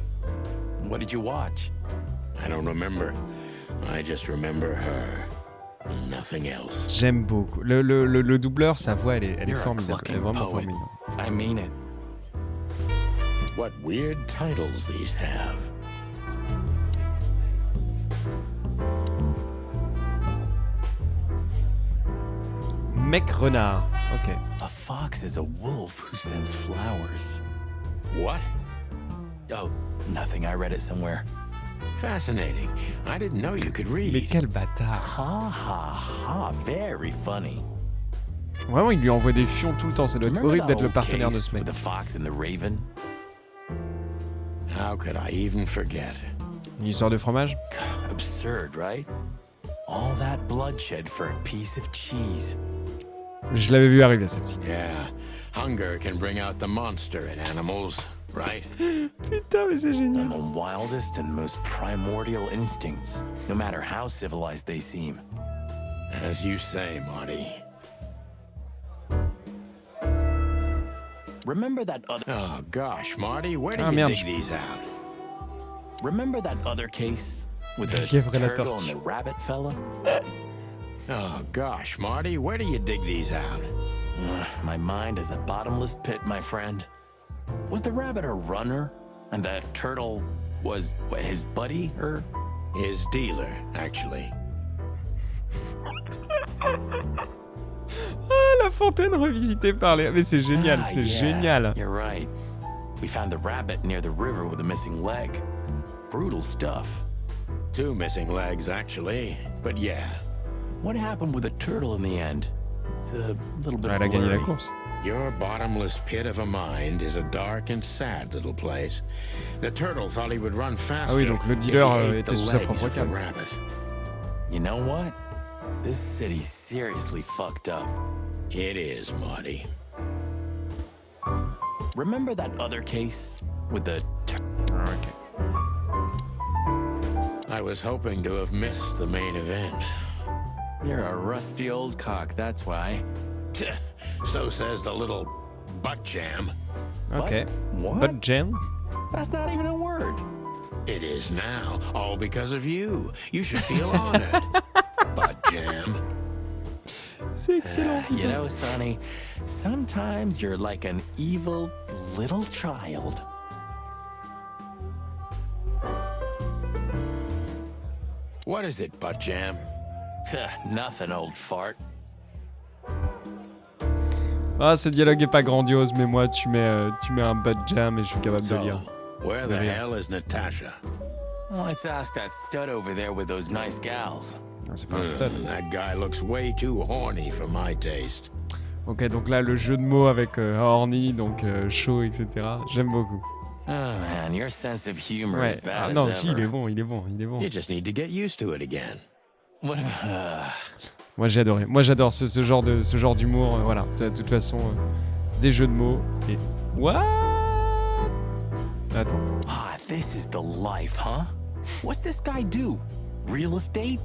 What did you watch? I don't remember. I just remember her. Nothing else. J'aime beaucoup. Le doubleur, sa voix elle est You're a formidable. Elle est clucking vraiment poet. formidable. I mean it. What weird titles these have. Mec renard. Ok. A fox is a wolf who sends flowers. What? Oh, nothing. I read it somewhere. Fascinating. I didn't know you could Mais read. quel bâtard. Ha ha ha. Very funny. Vraiment, il lui envoie des fions tout le temps. Ça doit être Remember horrible that d'être le old partenaire de case ce mec. with the fox and the raven? How could I even forget? Une histoire de fromage. Absurd, right? All that bloodshed for a piece of cheese. Je l'avais vu arriver celle-ci. Yeah, hunger can bring out the monster in animals, right? Putain, mais c'est génial. And the wildest and most primordial instincts, no matter how civilized they seem. As you say, Marty. Remember that other Oh gosh, Marty, where do Ah, you merde. dig these out? Remember that other case with the Lièvre et la turtle and tortue. the rabbit fella? Oh gosh, Marty, where do you dig these out? My mind is a bottomless pit, my friend. Was the rabbit a runner? And the turtle was what, his buddy? Or His dealer, actually. Ah, la fontaine revisitée par les... Mais c'est génial, Ah, c'est yeah, génial. You're right. We found the rabbit near the river with a missing leg. Brutal stuff. 2 missing legs, actually. But yeah, What happened with the turtle in the end? It's a little bit Ouais, elle a gagné la blurry. course. your bottomless pit of a mind is a dark and sad little place. The turtle thought he would run faster. Ah oui, donc le if he dealer, ate était the sous sa legs propre of the canne. rabbit. You know what? This city's seriously fucked up. It is, Marty. Remember that other case with the Ah, ok. I was hoping to have missed the main event. You're a rusty old cock, that's why. So says the little butt jam. Ok. What? Butt jam. That's not even a word. It is now, all because of you. You should feel honored. Butt jam. C'est excellent. You know, Sonny, sometimes you're like an evil little child. What is it, butt jam? Nothing, old fart. Ah, ce dialogue est pas grandiose, mais moi, tu mets un butt jam et je suis capable de lire. Where the hell is Natasha? Let's ask that stud over there with those nice gals. Non, c'est pas un stud. That guy looks way too horny for my taste. Ok, donc là, le jeu de mots avec horny, donc chaud, etc. J'aime beaucoup. Oh man, your sense of humor is Ouais. bad Ah, as non, ever. si, il est bon, il est bon, il est bon. You just need to get used to it again. What Moi, j'ai adoré. Moi, j'adore ce genre d'humour. Voilà. De toute façon, des jeux de mots et... What? Attends. Ah, this is the life, huh? What's this guy do? Real estate?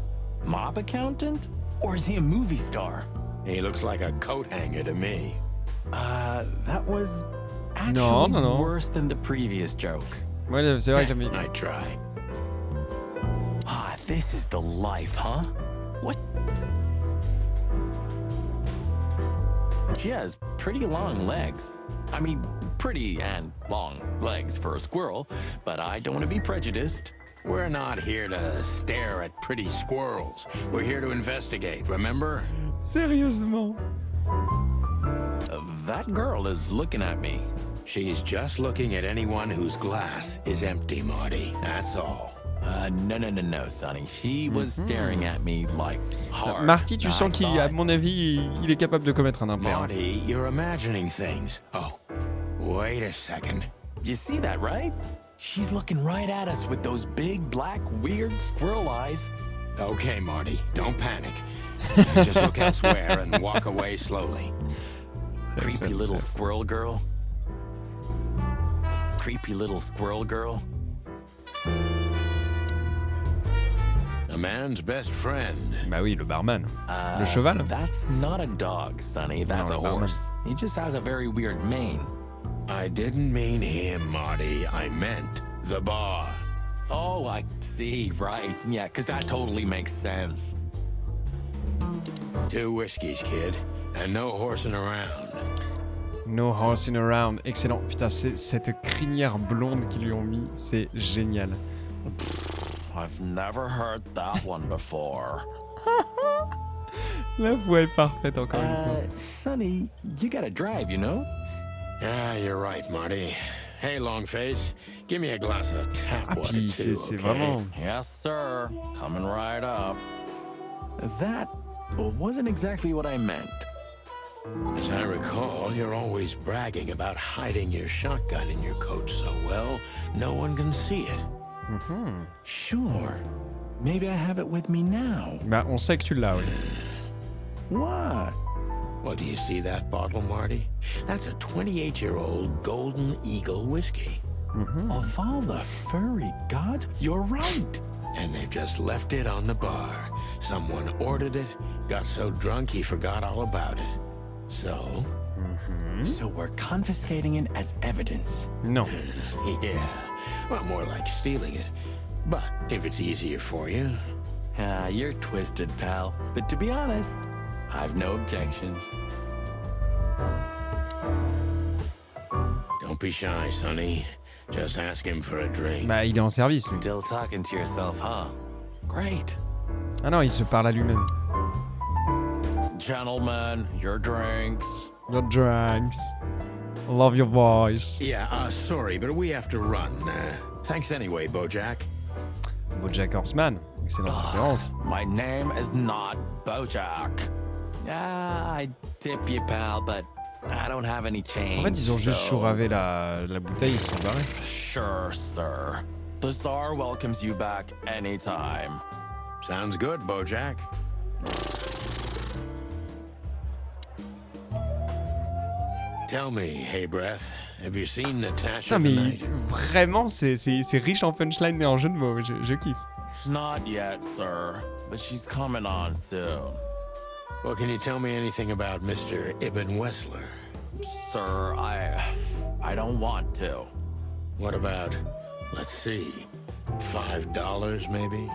Mob accountant? Or is he a movie star? He looks like a coat hanger to me. That was actually No. worse than the previous joke. Ouais, c'est vrai que j'aime bien. I try. Ah, this is the life, huh? What? She has pretty long legs. I mean, pretty and long legs for a squirrel, but I don't want to be prejudiced. We're not here to stare at pretty squirrels. We're here to investigate, remember? Sérieusement. That girl is looking at me. She's just looking at anyone whose glass is empty, Marty. That's all. No, Sonny. She was staring at me like hard. Marty, tu I sens qu'il, saw à it. mon avis, il est capable de commettre un impair. Marty, you're imagining things. Oh, wait a second. You see that, right? She's looking right at us with those big, black, weird squirrel eyes. Okay, Marty, don't panic. Just look elsewhere and walk away slowly. Creepy little squirrel girl. Creepy little squirrel girl. A man's best friend. Bah oui, le barman. Le cheval. That's not a dog, Sonny. That's No, a no, no. horse. He just has a very weird mane. I didn't mean him, Marty. I meant the bar. Oh, I see. Right. Yeah, because that totally makes sense. 2 whiskeys, kid, and no horsing around. No horsing around. Excellent. Putain, cette crinière blonde qu'ils lui ont mis, c'est génial. I've never heard that one before. La voix est parfaite encore une fois. Sonny, you gotta drive, you know? Yeah, you're right, Marty. Hey, Longface, give me a glass of tap Ah, water puis too, c'est okay? vraiment... Yes, sir. Coming right up. That wasn't exactly what I meant. As I recall, you're always bragging about hiding your shotgun in your coat so well, no one can see it. Sure. Maybe I have it with me now. Bah, on sait que tu l'as, oui. What? Well, do you see that bottle, Marty? That's a 28-year-old Golden Eagle whiskey. Of all the furry gods, you're right. And they've just left it on the bar. Someone ordered it, got so drunk he forgot all about it. So, So we're confiscating it as evidence. Non. yeah, well, more like stealing it. But if it's easier for you, Ah, you're twisted, pal. But to be honest, I've no objections. don't be shy, Sonny. Just ask him for a drink. Bah, il est en service, lui. Still talking to yourself, huh? Great. Ah non, il se parle à lui-même. Gentlemen, your drinks. Your drinks. Love your voice. Yeah, sorry, but we have to run. Thanks anyway, Bojack. Bojack Horseman. Excellente référence. My name is not Bojack. I tip you, pal, but I don't have any change. En fait, ils ont juste so- chouravé la bouteille, ils se sont barrés. Sure, sir. The Czar welcomes you back anytime. Sounds good, Bojack. Tell me, hey breath, have you seen Natasha Putain, mais tonight? vraiment, c'est riche en punchline et en jeu de mots. Je kiffe. Not yet, sir, but she's coming on soon. Well, can you tell me anything about Mr. Ibn Wessler? Sir, I don't want to. What about, let's see, $5 maybe?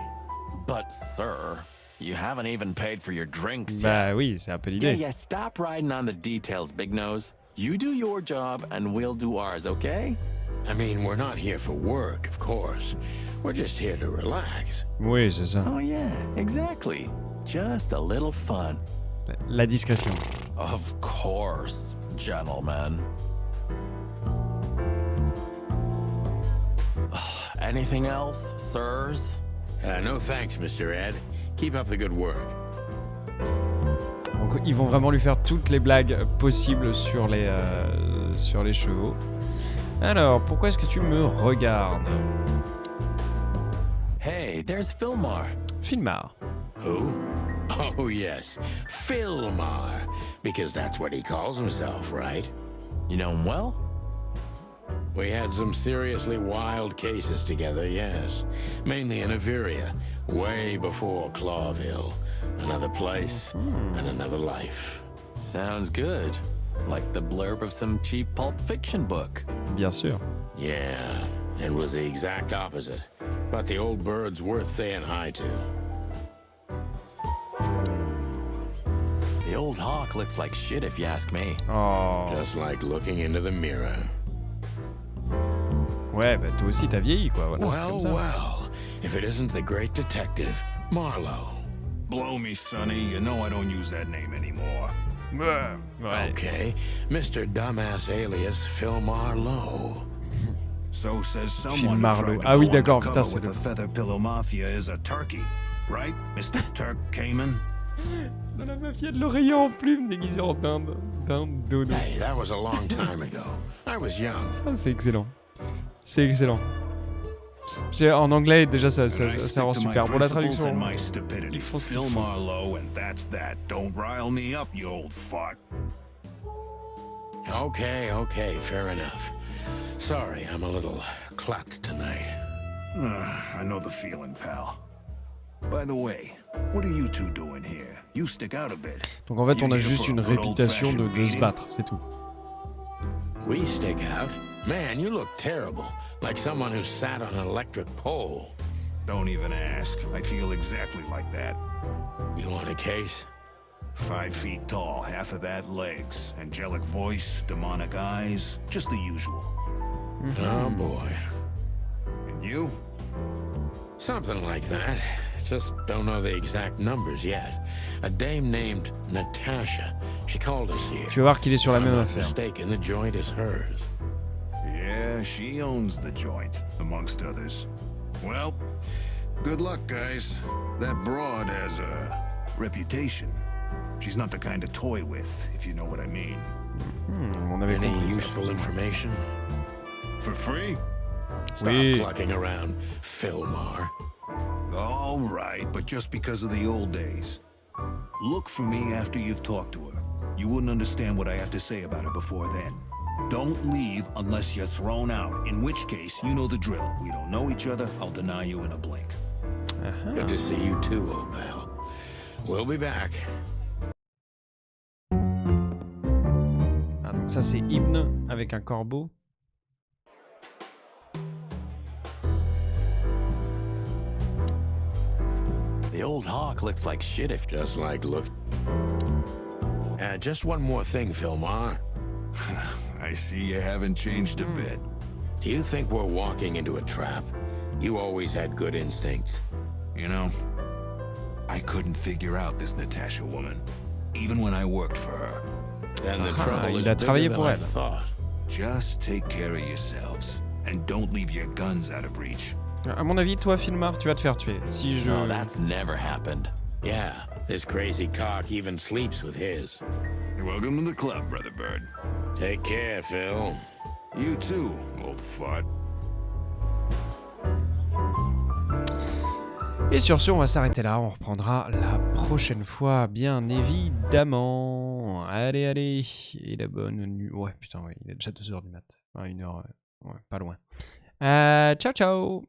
But, sir, you haven't even paid for your drinks yet. Bah oui, c'est un peu Yeah, l'idée. stop riding on the details, Big Nose. You do your job and we'll do ours, okay? I mean, we're not here for work, of course. We're just here to relax. Oui, c'est ça. Oh, yeah, exactly. Just a little fun. La discrétion. Of course, gentlemen. Anything else, sirs? No thanks, Mr. Ed. Keep up the good work. Donc ils vont vraiment lui faire toutes les blagues possibles sur les chevaux. Alors, pourquoi est-ce que tu me regardes? Hey, there's Filmar. Filmar. Who? Oh, yes. Filmar. Because that's what he calls himself, right? You know him well? We had some seriously wild cases together, yes. Mainly in Averia, way before Clawville. Another place and another life. Sounds good. Like the blurb of some cheap pulp fiction book. Bien sûr. Yeah, it was the exact opposite. But the old bird's worth saying hi to. The old hawk looks like shit if you ask me. Oh. Just like looking into the mirror. Ouais, bah toi aussi t'as vieilli quoi, voilà, c'est comme Well, ça. well, if it isn't the great detective, Marlowe. Blow me, Sonny. You know I don't use that name anymore. Ouais. Okay, Mr. Dumbass alias Phil Marlowe. So says Phil someone who Marlowe. tried to Ah oui, go d'accord, undercover putain, c'est with le- the Feather Pillow Mafia is a turkey, right, Mr. Turk Cayman? De la mafia de l'oreiller en plume déguisé en dinde. Dinde dodo. Hey, that was a long time ago. I was young. Ah, c'est excellent. C'est excellent. En anglais, déjà, ça rend super. Bon, la traduction. Ils font ce qu'ils Phil font. Marlowe, and that's that. Don't rile me up, you old fart. Okay, fair enough. Sorry, I'm a little clucked tonight. I know the feeling, pal. By the way, what are you two doing here? You stick out a bit. Donc en fait, on You a here juste for a une good réputation de old-fashioned se beating? battre, c'est tout. We stick out? Man, you look terrible. Like someone who sat on an electric pole. Don't even ask. I feel exactly like that. You want a case? 5 feet tall, half of that legs, angelic voice, demonic eyes, just the usual. Oh boy. And you? Something like that. Just don't know the exact numbers yet. A dame named Natasha. She called us here. Tu vas voir qu'il est sur la If I'm même not affaire. mistaken, the joint is hers. Yeah, she owns the joint, amongst others. Well, good luck, guys. That broad has a reputation. She's not the kind to toy with, if you know what I mean. On avait Any compris ça. useful information? For free? Stop Oui. clucking around, Philmar. All right, but just because of the old days. Look for me after you've talked to her. You wouldn't understand what I have to say about her before then. Don't leave unless you're thrown out, in which case, you know the drill. We don't know each other, I'll deny you in a blink. Good to see you too, old pal. We'll be back. Ah, donc ça c'est hymne avec un corbeau. The old hawk looks like shit if... Just like look. Just one more thing, Philmar. I see you haven't changed a bit. Do you think we're walking into a trap? You always had good instincts. You know, I couldn't figure out this Natasha woman, even when I worked for her. Then the Aha, trouble il is a bigger travaillé than pour I elle. thought. Just take care of yourselves, and don't leave your guns out of reach. À mon avis, toi, Filmar, tu vas te faire tuer. Si je... No, that's never happened. Yeah, this crazy cock even sleeps with his. You're welcome to the club, Brother Bird. Take care, Phil. You too, old fart. Et sur ce, on va s'arrêter là. On reprendra la prochaine fois, bien évidemment. Allez. Et la bonne nuit. Ouais, putain, ouais, il est déjà 2h du mat. Enfin, 1h, ouais, pas loin. Ciao.